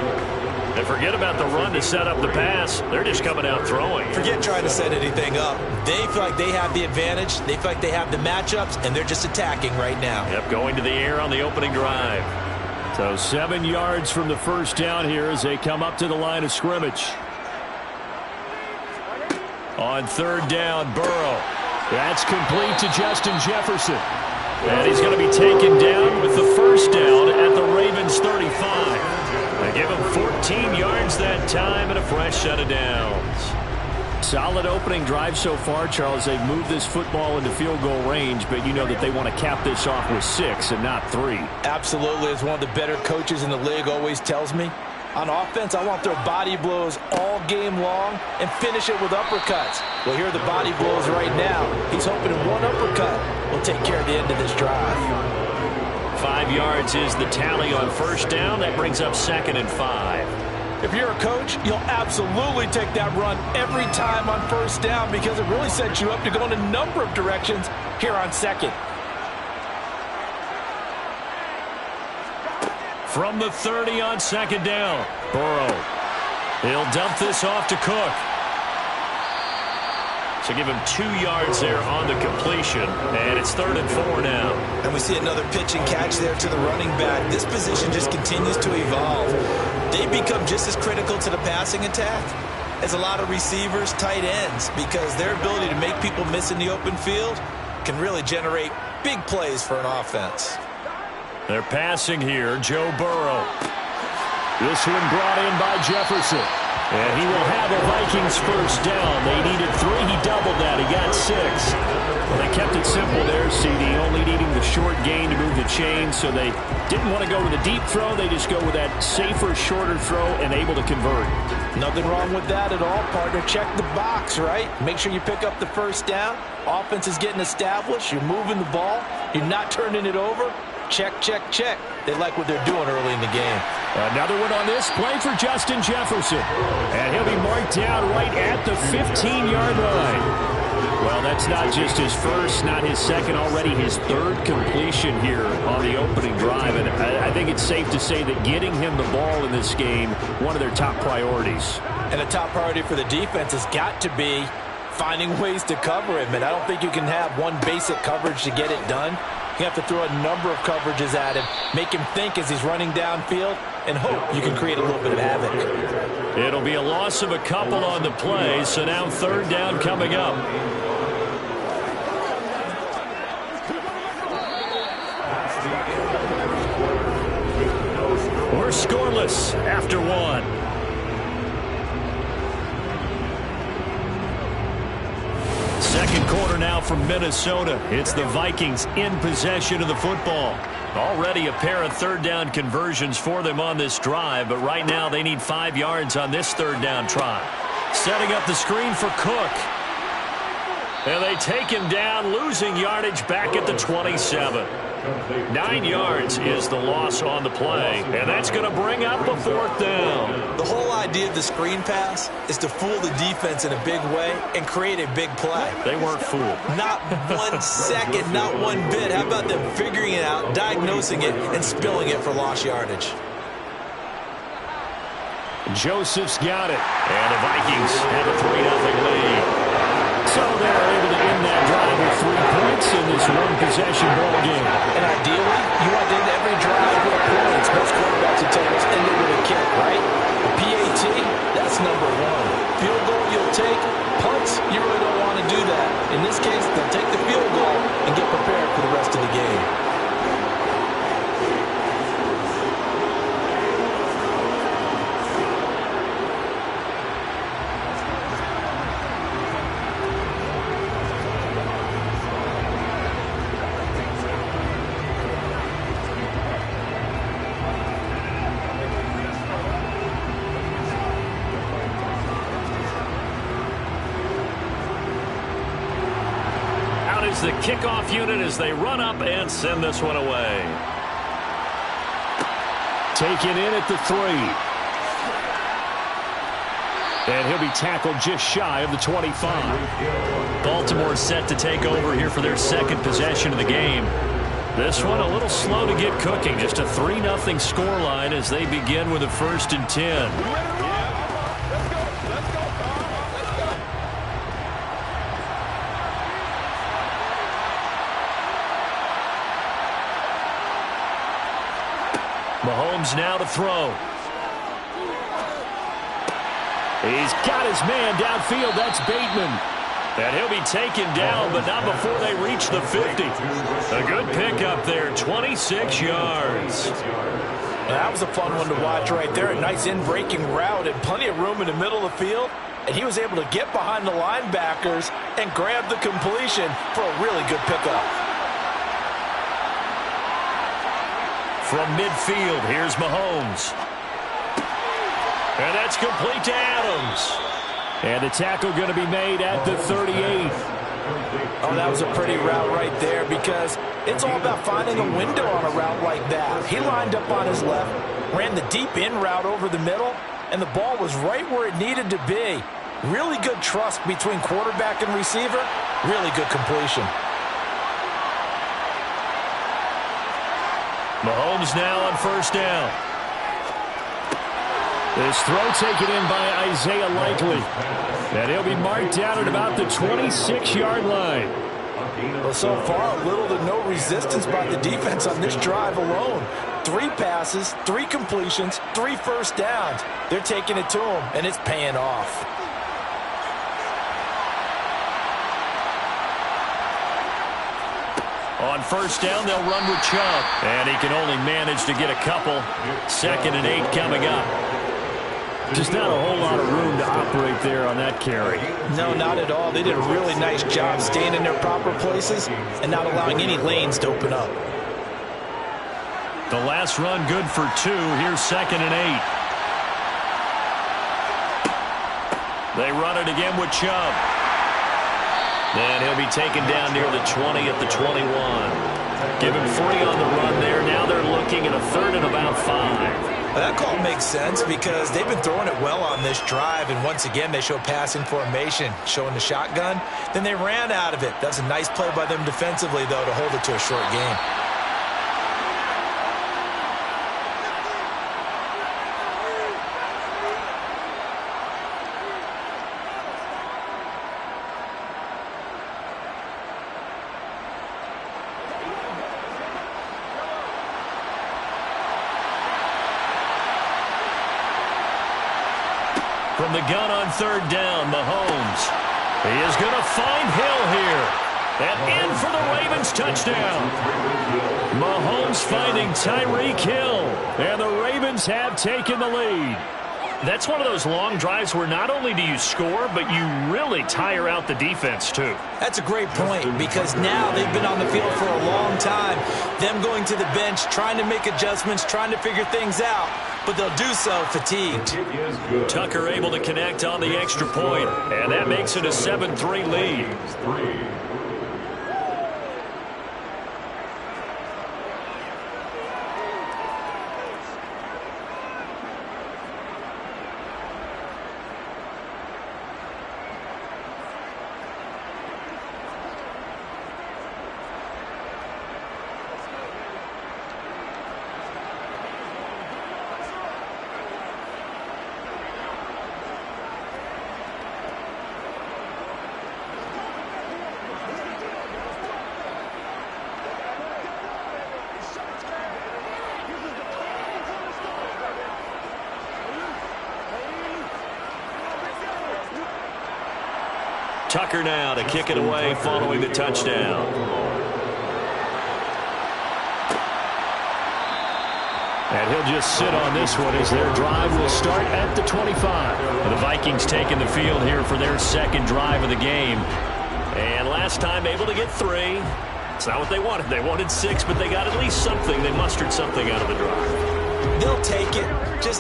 And forget about the run to set up the pass. They're just coming out throwing. Forget trying to set anything up. They feel like they have the advantage. They feel like they have the matchups, and they're just attacking right now. Yep, going to the air on the opening drive. So 7 yards from the 1st down here as they come up to the line of scrimmage. On 3rd down, Burrow. That's complete to Justin Jefferson. And he's going to be taken down with the 1st down at the Ravens 35. They give him 14 yards that time and a fresh set of downs. Solid opening drive so far, Charles. They've moved this football into field goal range, but you know that they want to cap this off with 6 and not 3. Absolutely. As one of the better coaches in the league always tells me, on offense, I want their body blows all game long and finish it with uppercuts. Well, here are the body blows right now. He's hoping in one uppercut will take care of the end of this drive. 5 yards is the tally on first down. That brings up 2nd and 5. If you're a coach, you'll absolutely take that run every time on first down because it really sets you up to go in a number of directions here on 2nd. From the 30 on 2nd down, Burrow. He'll dump this off to Cook. So give him 2 yards there on the completion, and it's 3rd and 4 now. And we see another pitch and catch there to the running back. This position just continues to evolve. They become just as critical to the passing attack as a lot of receivers, tight ends, because their ability to make people miss in the open field can really generate big plays for an offense. They're passing here, Joe Burrow. This one brought in by Jefferson. And he will have a Vikings first down. They needed 3. He doubled that. He got 6. Well, they kept it simple there, CD, only needing the short gain to move the chain, so they didn't want to go with a deep throw. They just go with that safer, shorter throw and able to convert. Nothing wrong with that at all, partner. Check the box, right? Make sure you pick up the first down. Offense is getting established. You're moving the ball. You're not turning it over. Check, check, check. They like what they're doing early in the game. Another one on this play for Justin Jefferson. And he'll be marked down right at the 15-yard line. Well, that's not just his first, not his second, already his 3rd completion here on the opening drive. And I think it's safe to say that getting him the ball in this game, one of their top priorities. And a top priority for the defense has got to be finding ways to cover him. And I don't think you can have one basic coverage to get it done. You have to throw a number of coverages at him, make him think as he's running downfield, and hope you can create a little bit of havoc. It'll be a loss of a couple on the play, so now 3rd down coming up. We're scoreless after 1. Second quarter now from Minnesota. It's the Vikings in possession of the football. Already a pair of 3rd down conversions for them on this drive, but right now they need 5 yards on this 3rd down try. Setting up the screen for Cook. And they take him down, losing yardage back at the 27. 9 yards is the loss on the play, and that's going to bring up a 4th down. The whole idea of the screen pass is to fool the defense in a big way and create a big play. They weren't fooled. Not 1 second, not 1 bit. How about them figuring it out, diagnosing it, and spilling it for lost yardage? Joseph's got it, and the Vikings have a 3-0 lead. So they're able to end that drive with 3 points in this one-possession ball game. And ideally, you want to end every drive with points. Most quarterbacks will tell us end it with a kick, right? A PAT, that's number 1. Field goal you'll take. Punts, you really don't want to do that. In this case, they'll take the field goal and get prepared for the rest of the game. The kickoff unit as they run up and send this one away. Taken in at the 3. And he'll be tackled just shy of the 25. Baltimore set to take over here for their 2nd possession of the game. This one a little slow to get cooking. Just a 3-0 scoreline as they begin with a 1st and 10. Mahomes now to throw. He's got his man downfield. That's Bateman. And he'll be taken down, but not before they reach the 50. A good pickup there, 26 yards. That was a fun one to watch right there. A nice in-breaking route and plenty of room in the middle of the field. And he was able to get behind the linebackers and grab the completion for a really good pickup. From midfield, here's Mahomes. And that's complete to Adams. And the tackle going to be made at the 38. Oh, that was a pretty route right there because it's all about finding a window on a route like that. He lined up on his left, ran the deep in route over the middle, and the ball was right where it needed to be. Really good trust between quarterback and receiver. Really good completion. Mahomes now on first down. This throw taken in by Isaiah Likely. And he'll be marked down at about the 26-yard line. Well, so far, little to no resistance by the defense on this drive alone. 3 passes, 3 completions, 3 first downs. They're taking it to him, and it's paying off. On first down, they'll run with Chubb. And he can only manage to get a couple. 2nd and 8 coming up. Just not a whole lot of room to operate there on that carry. No, not at all. They did a really nice job staying in their proper places and not allowing any lanes to open up. The last run good for 2. Here's 2nd and 8. They run it again with Chubb. And he'll be taken down near the 20 at the 21. Give him 3 on the run there. Now they're looking at a 3rd and about 5. That call makes sense because they've been throwing it well on this drive, and once again they show passing formation, showing the shotgun. Then they ran out of it. That's a nice play by them defensively, though, to hold it to a short game. From the gun on 3rd down, Mahomes. He is going to find Hill here. And in for the Ravens touchdown. Mahomes finding Tyreek Hill. And the Ravens have taken the lead. That's one of those long drives where not only do you score, but you really tire out the defense, too. That's a great point because now they've been on the field for a long time. Them going to the bench, trying to make adjustments, trying to figure things out. But they'll do so fatigued. Tucker able to connect on the extra point, and that makes it a 7-3 lead. Tucker now to kick it away following the touchdown. And he'll just sit on this one as their drive will start at the 25. The Vikings taking the field here for their 2nd drive of the game. And last time able to get 3. It's not what they wanted. They wanted 6, but they got at least something. They mustered something out of the drive. They'll take it.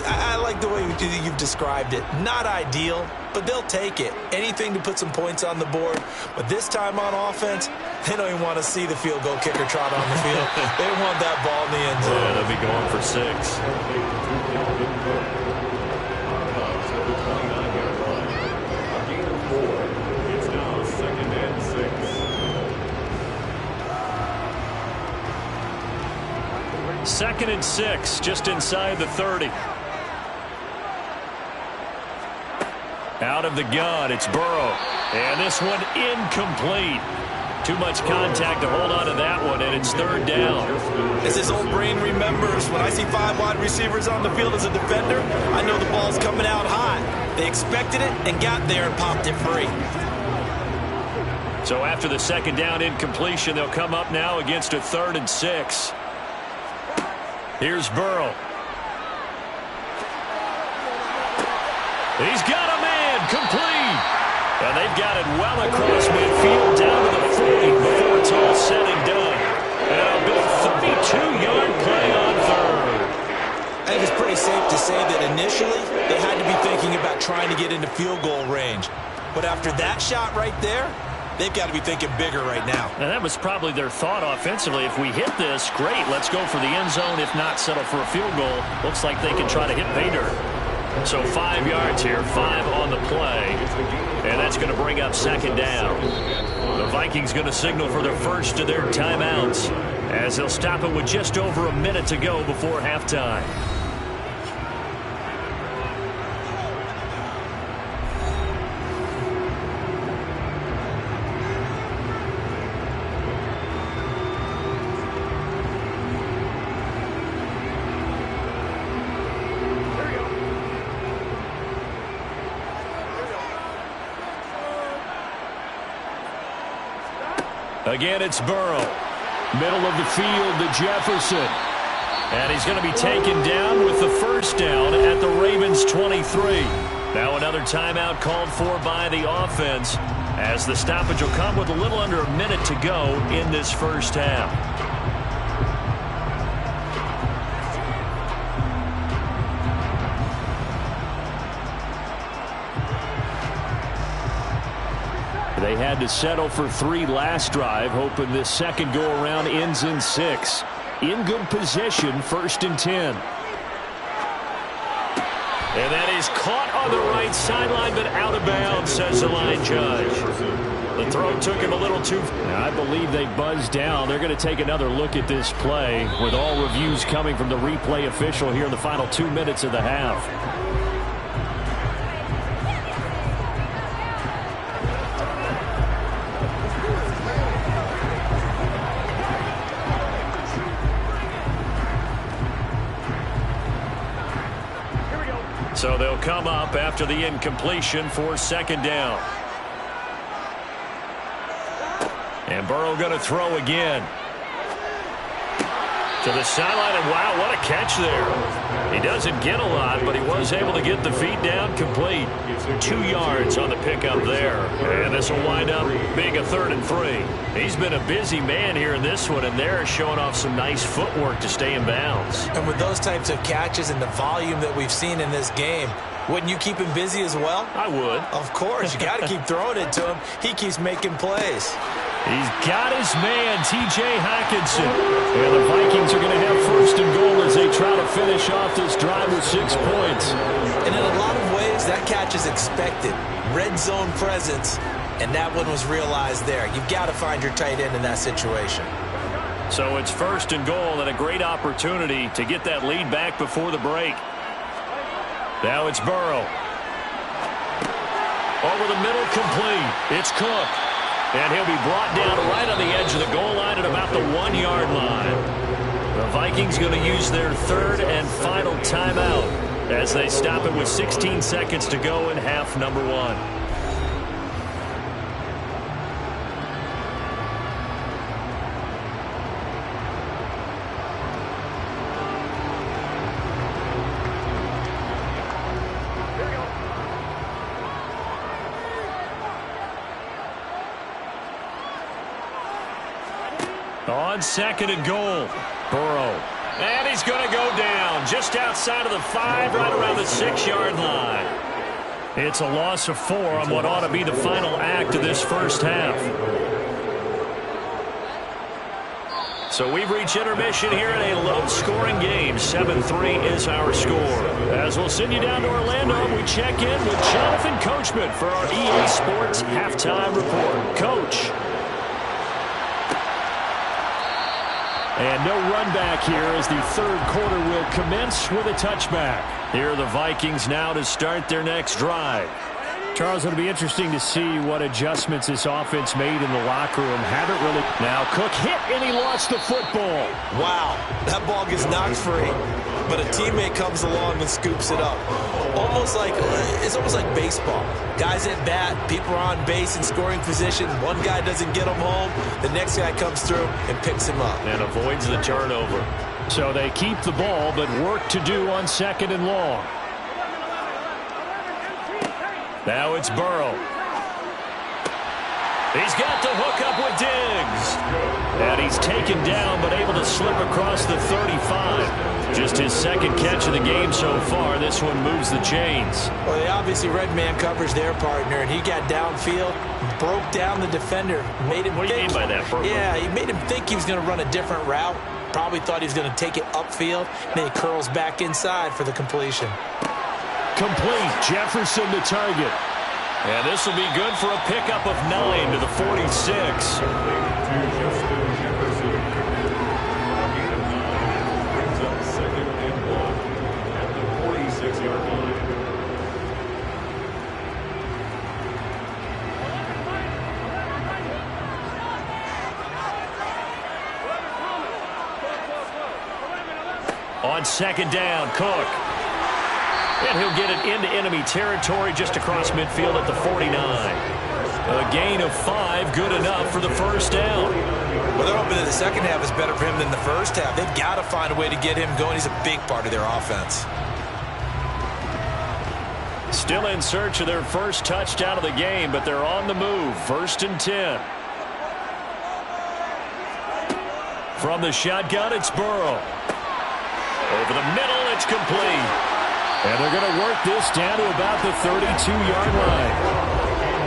I like the way you've described it. Not ideal, but they'll take it. Anything to put some points on the board. But this time on offense, they don't even want to see the field goal kicker trot on the field. They want that ball in the end zone. Yeah, they'll be going for 6. It's now 2nd and 6. 2nd and 6, just inside the 30. Out of the gun, it's Burrow. And this one incomplete. Too much contact to hold on to that one, and it's 3rd down. As his old brain remembers, when I see 5 wide receivers on the field as a defender, I know the ball's coming out hot. They expected it and got there and popped it free. So after the 2nd down incompletion, they'll come up now against a 3rd and 6. Here's Burrow. He's got a man complete. And they've got it well across midfield down to the 40 before it's all said and done. And a big 32-yard play on 3rd. I think it's pretty safe to say that initially they had to be thinking about trying to get into field goal range. But after that shot right there, they've got to be thinking bigger right now. And that was probably their thought offensively. If we hit this, great. Let's go for the end zone. If not, settle for a field goal. Looks like they can try to hit pay dirt. So 5 yards here, 5 on the play. And that's going to bring up second down. The Vikings going to signal for the first of their timeouts as they'll stop it with just over a minute to go before halftime. Again, it's Burrow. Middle of the field to Jefferson. And he's going to be taken down with the first down at the Ravens 23. Now another timeout called for by the offense as the stoppage will come with a little under a minute to go in this first half. They had to settle for 3 last drive, hoping this second go-around ends in 6. In good position, 1st and 10. And that is caught on the right sideline, but out of bounds, says the line judge. The throw took him a little too far. I believe they buzzed down. They're going to take another look at this play with all reviews coming from the replay official here in the final 2 minutes of the half. So they'll come up after the incompletion for second down. And Burrow going to throw again. To the sideline, and wow, what a catch there. He doesn't get a lot, but he was able to get the feet down complete. 2 yards on the pickup there. And this will wind up being a 3rd and 3. He's been a busy man here in this one, and they're showing off some nice footwork to stay in bounds. And with those types of catches and the volume that we've seen in this game, wouldn't you keep him busy as well? I would. Of course. You got to keep throwing it to him. He keeps making plays. He's got his man, T.J. Hockenson. And the Vikings are going to have 1st and goal as they try to finish off this drive with 6 points. And in a lot of ways, that catch is expected. Red zone presence, and that one was realized there. You've got to find your tight end in that situation. So it's 1st and goal and a great opportunity to get that lead back before the break. Now it's Burrow. Over the middle, complete. It's Cook. And he'll be brought down right on the edge of the goal line at about the 1-yard line. The Vikings going to use their 3rd and final timeout as they stop it with 16 seconds to go in half number 1. On 2nd and goal, Burrow. And he's going to go down just outside of the 5, right around the 6-yard line. It's a loss of 4 on what ought to be the final act of this first half. So we've reached intermission here in a low-scoring game. 7-3 is our score. As we'll send you down to Orlando, we check in with Jonathan Coachman for our EA Sports Halftime Report. Coach. And no run back here as the 3rd quarter will commence with a touchback. Here are the Vikings now to start their next drive. Charles, it'll be interesting to see what adjustments this offense made in the locker room. Haven't really. Now Cook hit and he lost the football. Wow, that ball gets knocked free, but a teammate comes along and scoops it up. It's almost like baseball. Guys at bat, people are on base in scoring position. One guy doesn't get him home. The next guy comes through and picks him up. And avoids the turnover. So they keep the ball, but work to do on 2nd and long. Now it's Burrow. He's got the hook up with Diggs. And he's taken down, but able to slip across the 35. Just his second catch of the game so far. This one moves the chains. Well, they obviously red man coverage their partner, and he got downfield, broke down the defender, made him What do you mean by that, Burton? Yeah, he made him think he was going to run a different route. Probably thought he was going to take it upfield. Then he curls back inside for the completion. Complete. Jefferson to target. And this will be good for a pickup of 9 to the 46. On second down, Cook. And he'll get it into enemy territory just across midfield at the 49. A gain of 5, good enough for the first down. Well, they're hoping that the second half is better for him than the first half. They've got to find a way to get him going. He's a big part of their offense. Still in search of their first touchdown of the game, but they're on the move. 1st and 10. From the shotgun, it's Burrow. Over the middle, it's complete. And they're going to work this down to about the 32-yard line.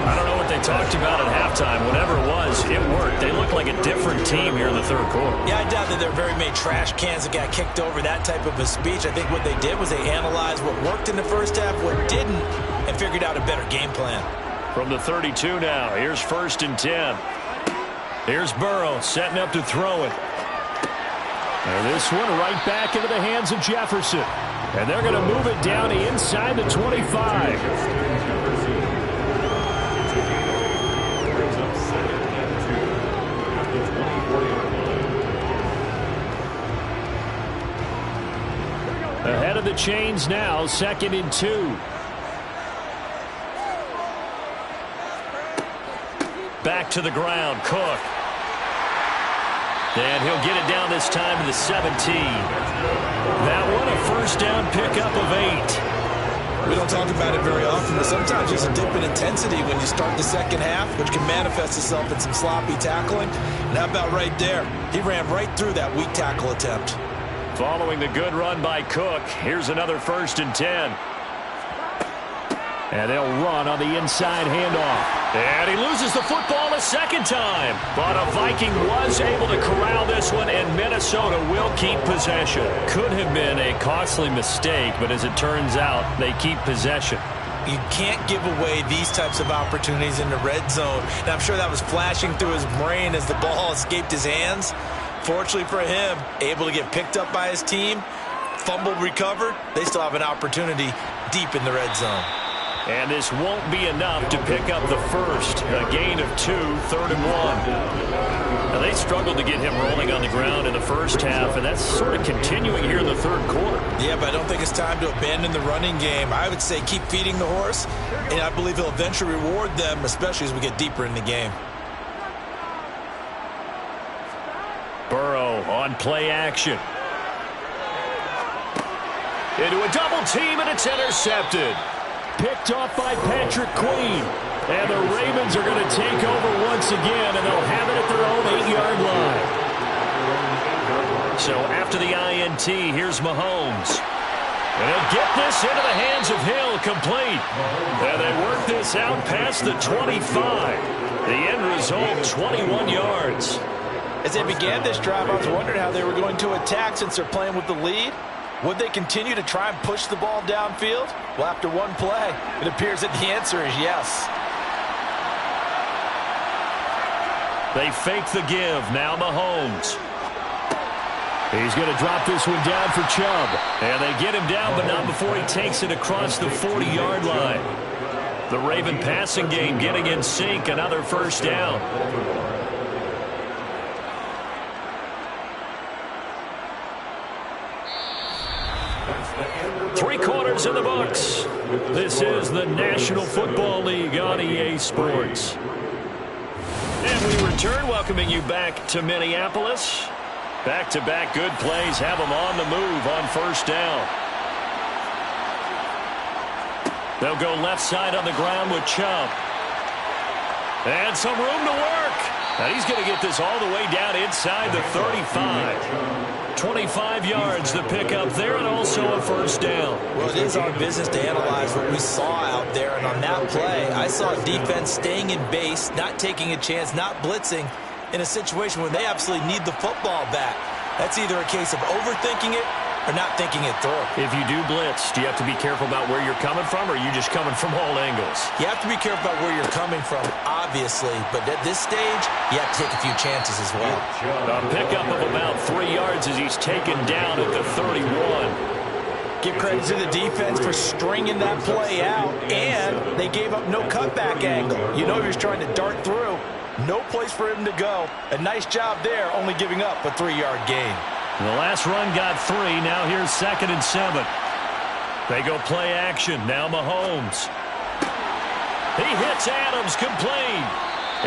I don't know what they talked about at halftime. Whatever it was, it worked. They look like a different team here in the third quarter. Yeah, I doubt that there are very many trash cans that got kicked over, that type of a speech. I think what they did was they analyzed what worked in the first half, what didn't, and figured out a better game plan. From the 32 now, here's 1st and 10. Here's Burrow setting up to throw it. And this one right back into the hands of Jefferson. And they're going to move it down inside the 25. Ahead of the chains now, 2nd and 2. Back to the ground, Cook. And he'll get it down this time to the 17. That one, a first down pickup of 8. We don't talk about it very often, but sometimes there's a dip in intensity when you start the second half, which can manifest itself in some sloppy tackling. And how about right there? He ran right through that weak tackle attempt. Following the good run by Cook, here's another 1st and 10. And they'll run on the inside handoff. And he loses the football a second time. But a Viking was able to corral this one, and Minnesota will keep possession. Could have been a costly mistake, but as it turns out, they keep possession. You can't give away these types of opportunities in the red zone. And I'm sure that was flashing through his brain as the ball escaped his hands. Fortunately for him, able to get picked up by his team, fumbled, recovered. They still have an opportunity deep in the red zone. And this won't be enough to pick up the first. A gain of 2, 3rd and 1. Now, they struggled to get him rolling on the ground in the first half, and that's sort of continuing here in the third quarter. Yeah, but I don't think it's time to abandon the running game. I would say keep feeding the horse, and I believe he'll eventually reward them, especially as we get deeper in the game. Burrow on play action. Into a double team, and it's intercepted. Picked off by Patrick Queen. And the Ravens are going to take over once again, and they'll have it at their own 8-yard line. So after the INT, here's Mahomes. And he'll get this into the hands of Hill, complete. And they work this out past the 25. The end result, 21 yards. As they began this drive, I was wondering how they were going to attack since they're playing with the lead. Would they continue to try and push the ball downfield? Well, after one play, it appears that the answer is yes. They fake the give. Now Mahomes. He's going to drop this one down for Chubb. And they get him down, but not before he takes it across the 40-yard line. The Raven passing game getting in sync. Another first down. Three quarters in the books. This is the National Football League on EA Sports. And we return, welcoming you back to Minneapolis. Back-to-back good plays have them on the move on first down. They'll go left side on the ground with Chubb. And some room to work. And he's going to get this all the way down inside the 35. 25 yards the pickup there, and also a first down. Well, it is our business to analyze what we saw out there, and on that play, I saw defense staying in base, not taking a chance, not blitzing in a situation where they absolutely need the football back. That's either a case of overthinking it or not thinking it through. If you do blitz, do you have to be careful about where you're coming from, or are you just coming from all angles? You have to be careful about where you're coming from, obviously, but at this stage, you have to take a few chances as well. A pickup of about 3 yards as he's taken down at the 31. Give credit to the defense for stringing that play out, and they gave up no cutback angle. You know he was trying to dart through. No place for him to go. A nice job there, only giving up a 3-yard gain. The last run got 3. Now here's 2nd and 7. They go play action. Now Mahomes. He hits Adams complete.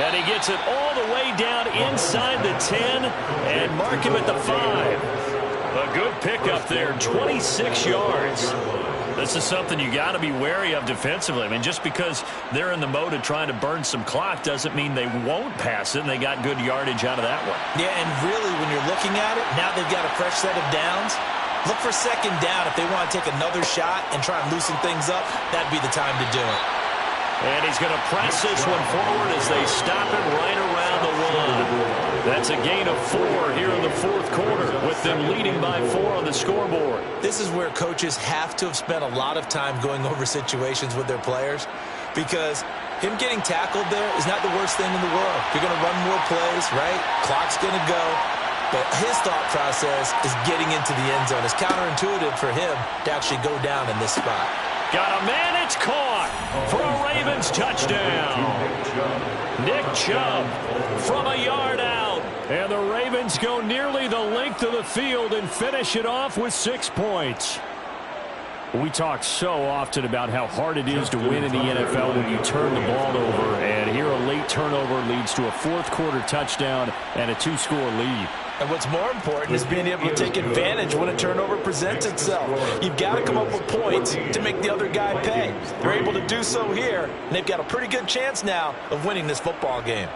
And he gets it all the way down inside the 10 and mark him at the 5. A good pickup there, 26 yards. This is something you got to be wary of defensively. I mean, just because they're in the mode of trying to burn some clock doesn't mean they won't pass it, and they got good yardage out of that one. Yeah, and really, when you're looking at it, now they've got a fresh set of downs. Look for 2nd down. If they want to take another shot and try and loosen things up, that'd be the time to do it. And he's going to press this one forward as they stop it right around the 1. That's a gain of 4 here in the 4th quarter, with them leading by 4 on the scoreboard. This is where coaches have to have spent a lot of time going over situations with their players, because him getting tackled there is not the worst thing in the world. You're going to run more plays, right? Clock's going to go. But his thought process is getting into the end zone. It's counterintuitive for him to actually go down in this spot. Got a man, it's caught for a Ravens touchdown. Nick Chubb from a yard out. And the Ravens go nearly the length of the field and finish it off with 6 points. We talk so often about how hard it is to win in the NFL when you turn the ball over. And here a late turnover leads to a 4th quarter touchdown and a 2-score lead. And what's more important is being able to take advantage when a turnover presents itself. You've got to come up with points to make the other guy pay. They're able to do so here, and they've got a pretty good chance now of winning this football game.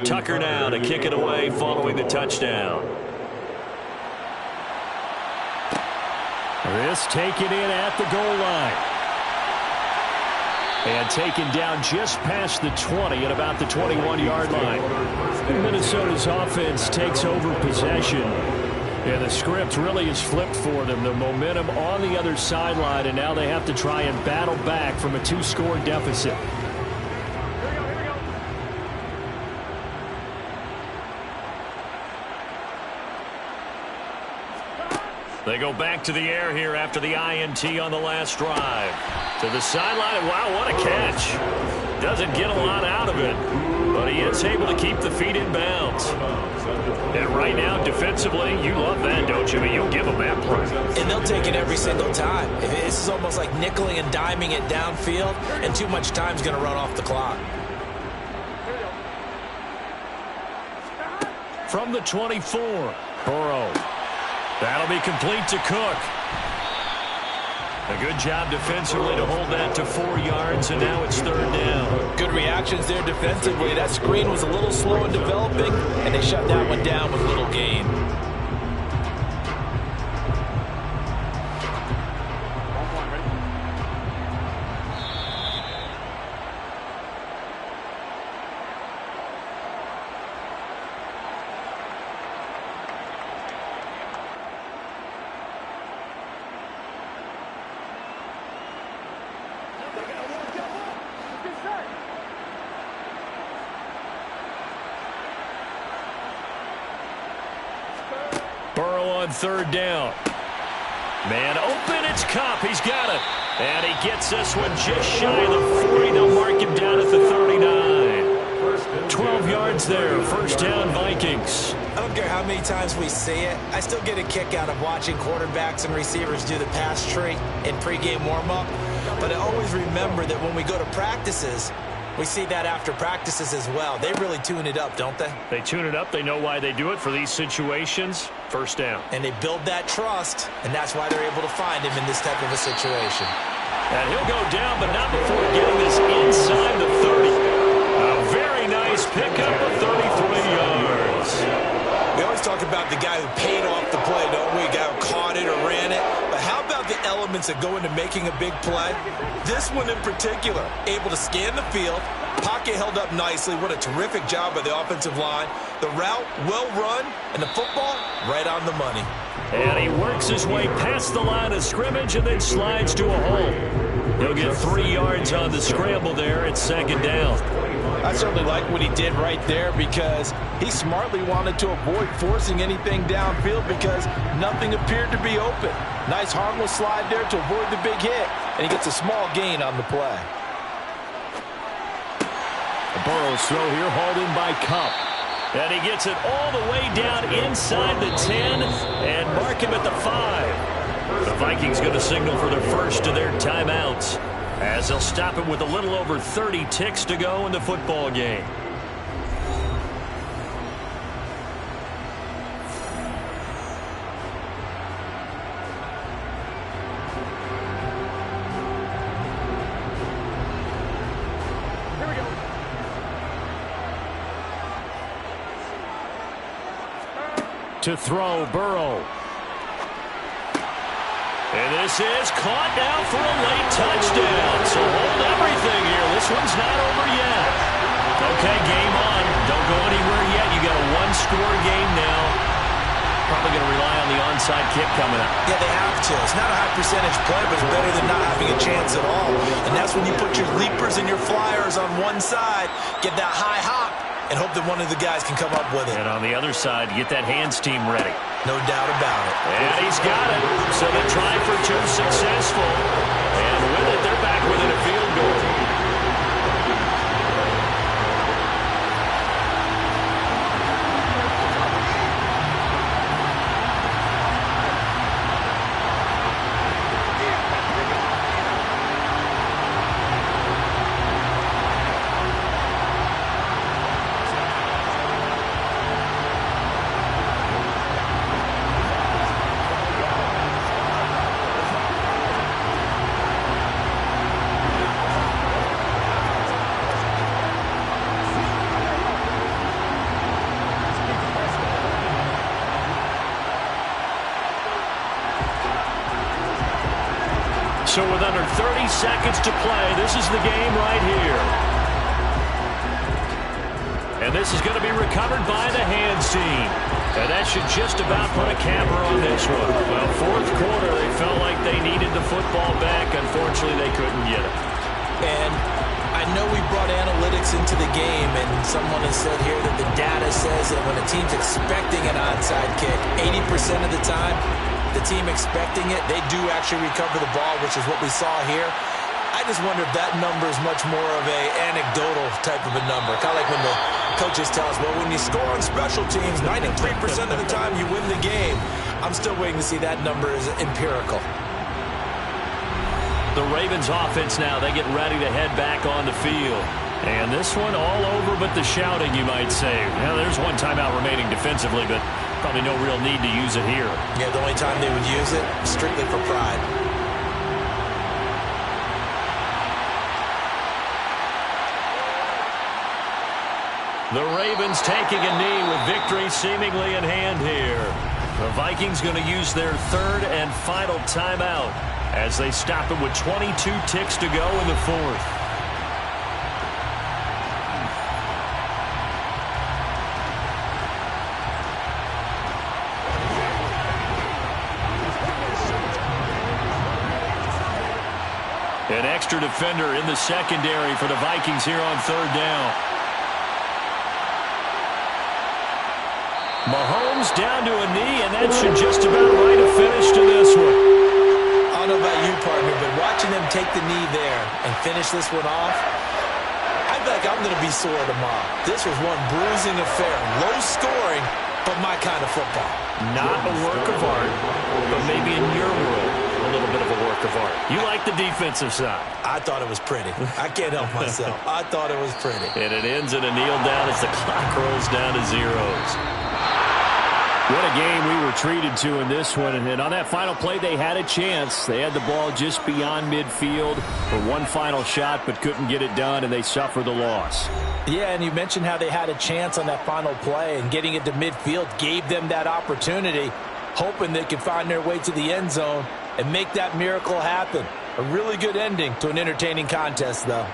Tucker now to kick it away following the touchdown. This taken in at the goal line. And taken down just past the 20 at about the 21-yard line. Minnesota's offense takes over possession. And the script really is flipped for them. The momentum on the other sideline, and now they have to try and battle back from a 2-score deficit. They go back to the air here after the INT on the last drive. To the sideline. Wow, what a catch. Doesn't get a lot out of it, but he is able to keep the feet in bounds. And right now, defensively, you love that, don't you? I mean, you'll give them that play. And they'll take it every single time. This is almost like nickeling and diming it downfield, and too much time's going to run off the clock. From the 24, Burrow. That'll be complete to Cook. A good job defensively to hold that to 4 yards, and now it's 3rd down. Good reactions there defensively. That screen was a little slow in developing, and they shut that one down with little gain. Burrow on 3rd down. Man open, it's It's Kupp. He's got it. And he gets this one just shy of the 40. They'll mark him down at the 39. 12 yards there. First down, Vikings. I don't care how many times we see it. I still get a kick out of watching quarterbacks and receivers do the pass tree in pregame warm-up. But I always remember that when we go to practices, we see that after practices as well. They really tune it up, don't they? They tune it up. They know why they do it for these situations. First down. And they build that trust, and that's why they're able to find him in this type of a situation. And he'll go down, but not before getting this inside the 30. A very nice pickup of 33 yards. We always talk about the guy who paid off the play, don't we? A guy who caught it or ran it. But how about the elements that go into making a big play? This one in particular, able to scan the field, pocket held up nicely. What a terrific job by the offensive line. The route, well run, and the football, right on the money. And he works his way past the line of scrimmage and then slides to a hole. He'll get 3 yards on the scramble there at second down. I certainly like what he did right there because he smartly wanted to avoid forcing anything downfield because nothing appeared to be open. Nice harmless slide there to avoid the big hit, and he gets a small gain on the play. Burrow's throw here hauled in by Kupp. And he gets it all the way down inside the 10 and mark him at the 5. The Vikings going to signal for their first of their timeouts, as they'll stop it with a little over 30 ticks to go in the football game. Here we go. To throw, Burrow. And this is caught now for a late touchdown. So hold everything here. This one's not over yet. Okay, game on. Don't go anywhere yet. You got a one-score game now. Probably going to rely on the onside kick coming up. Yeah, they have to. It's not a high percentage play, but it's better than not having a chance at all. And that's when you put your leapers and your flyers on one side, get that high hop, and hope that one of the guys can come up with it. And on the other side, get that hands team ready. No doubt about it. And he's got it. So the try for two successful. And with it, they're back within a field goal. So with under 30 seconds to play, this is the game right here. And this is going to be recovered by the hands team. And that should just about put a capper on this one. Well, fourth quarter, they felt like they needed the football back. Unfortunately, they couldn't get it. And I know we brought analytics into the game, and someone has said here that the data says that when a team's expecting an onside kick, 80% of the time, the team expecting it, they do actually recover the ball, which is what we saw here. I just wonder if that number is much more of a anecdotal type of a number. Kind of like when the coaches tell us, well, when you score on special teams, 93% of the time you win the game. I'm still waiting to see that number is empirical. The Ravens offense now, they get ready to head back on the field. And this one all over but the shouting, you might say. Now, there's one timeout remaining defensively, but probably no real need to use it here. Yeah, the only time they would use it, strictly for pride. The Ravens taking a knee with victory seemingly in hand here. The Vikings going to use their third and final timeout as they stop it with 22 ticks to go in the fourth. An extra defender in the secondary for the Vikings here on third down. Mahomes down to a knee, and that should just about write a finish to this one. I don't know about take the knee there and finish this one off, I feel like I'm going to be sore tomorrow. This was one bruising affair. Low scoring, but my kind of football. Not a work of art, but maybe in your world, a little bit of a work of art. You like the defensive side. I thought it was pretty. I can't help myself. I thought it was pretty. And it ends in a kneel down as the clock rolls down to zeros. What a game we were treated to in this one. And on that final play, they had a chance. They had the ball just beyond midfield for one final shot, but couldn't get it done, and they suffered the loss. Yeah, and you mentioned how they had a chance on that final play, and getting it to midfield gave them that opportunity, hoping they could find their way to the end zone and make that miracle happen. A really good ending to an entertaining contest, though.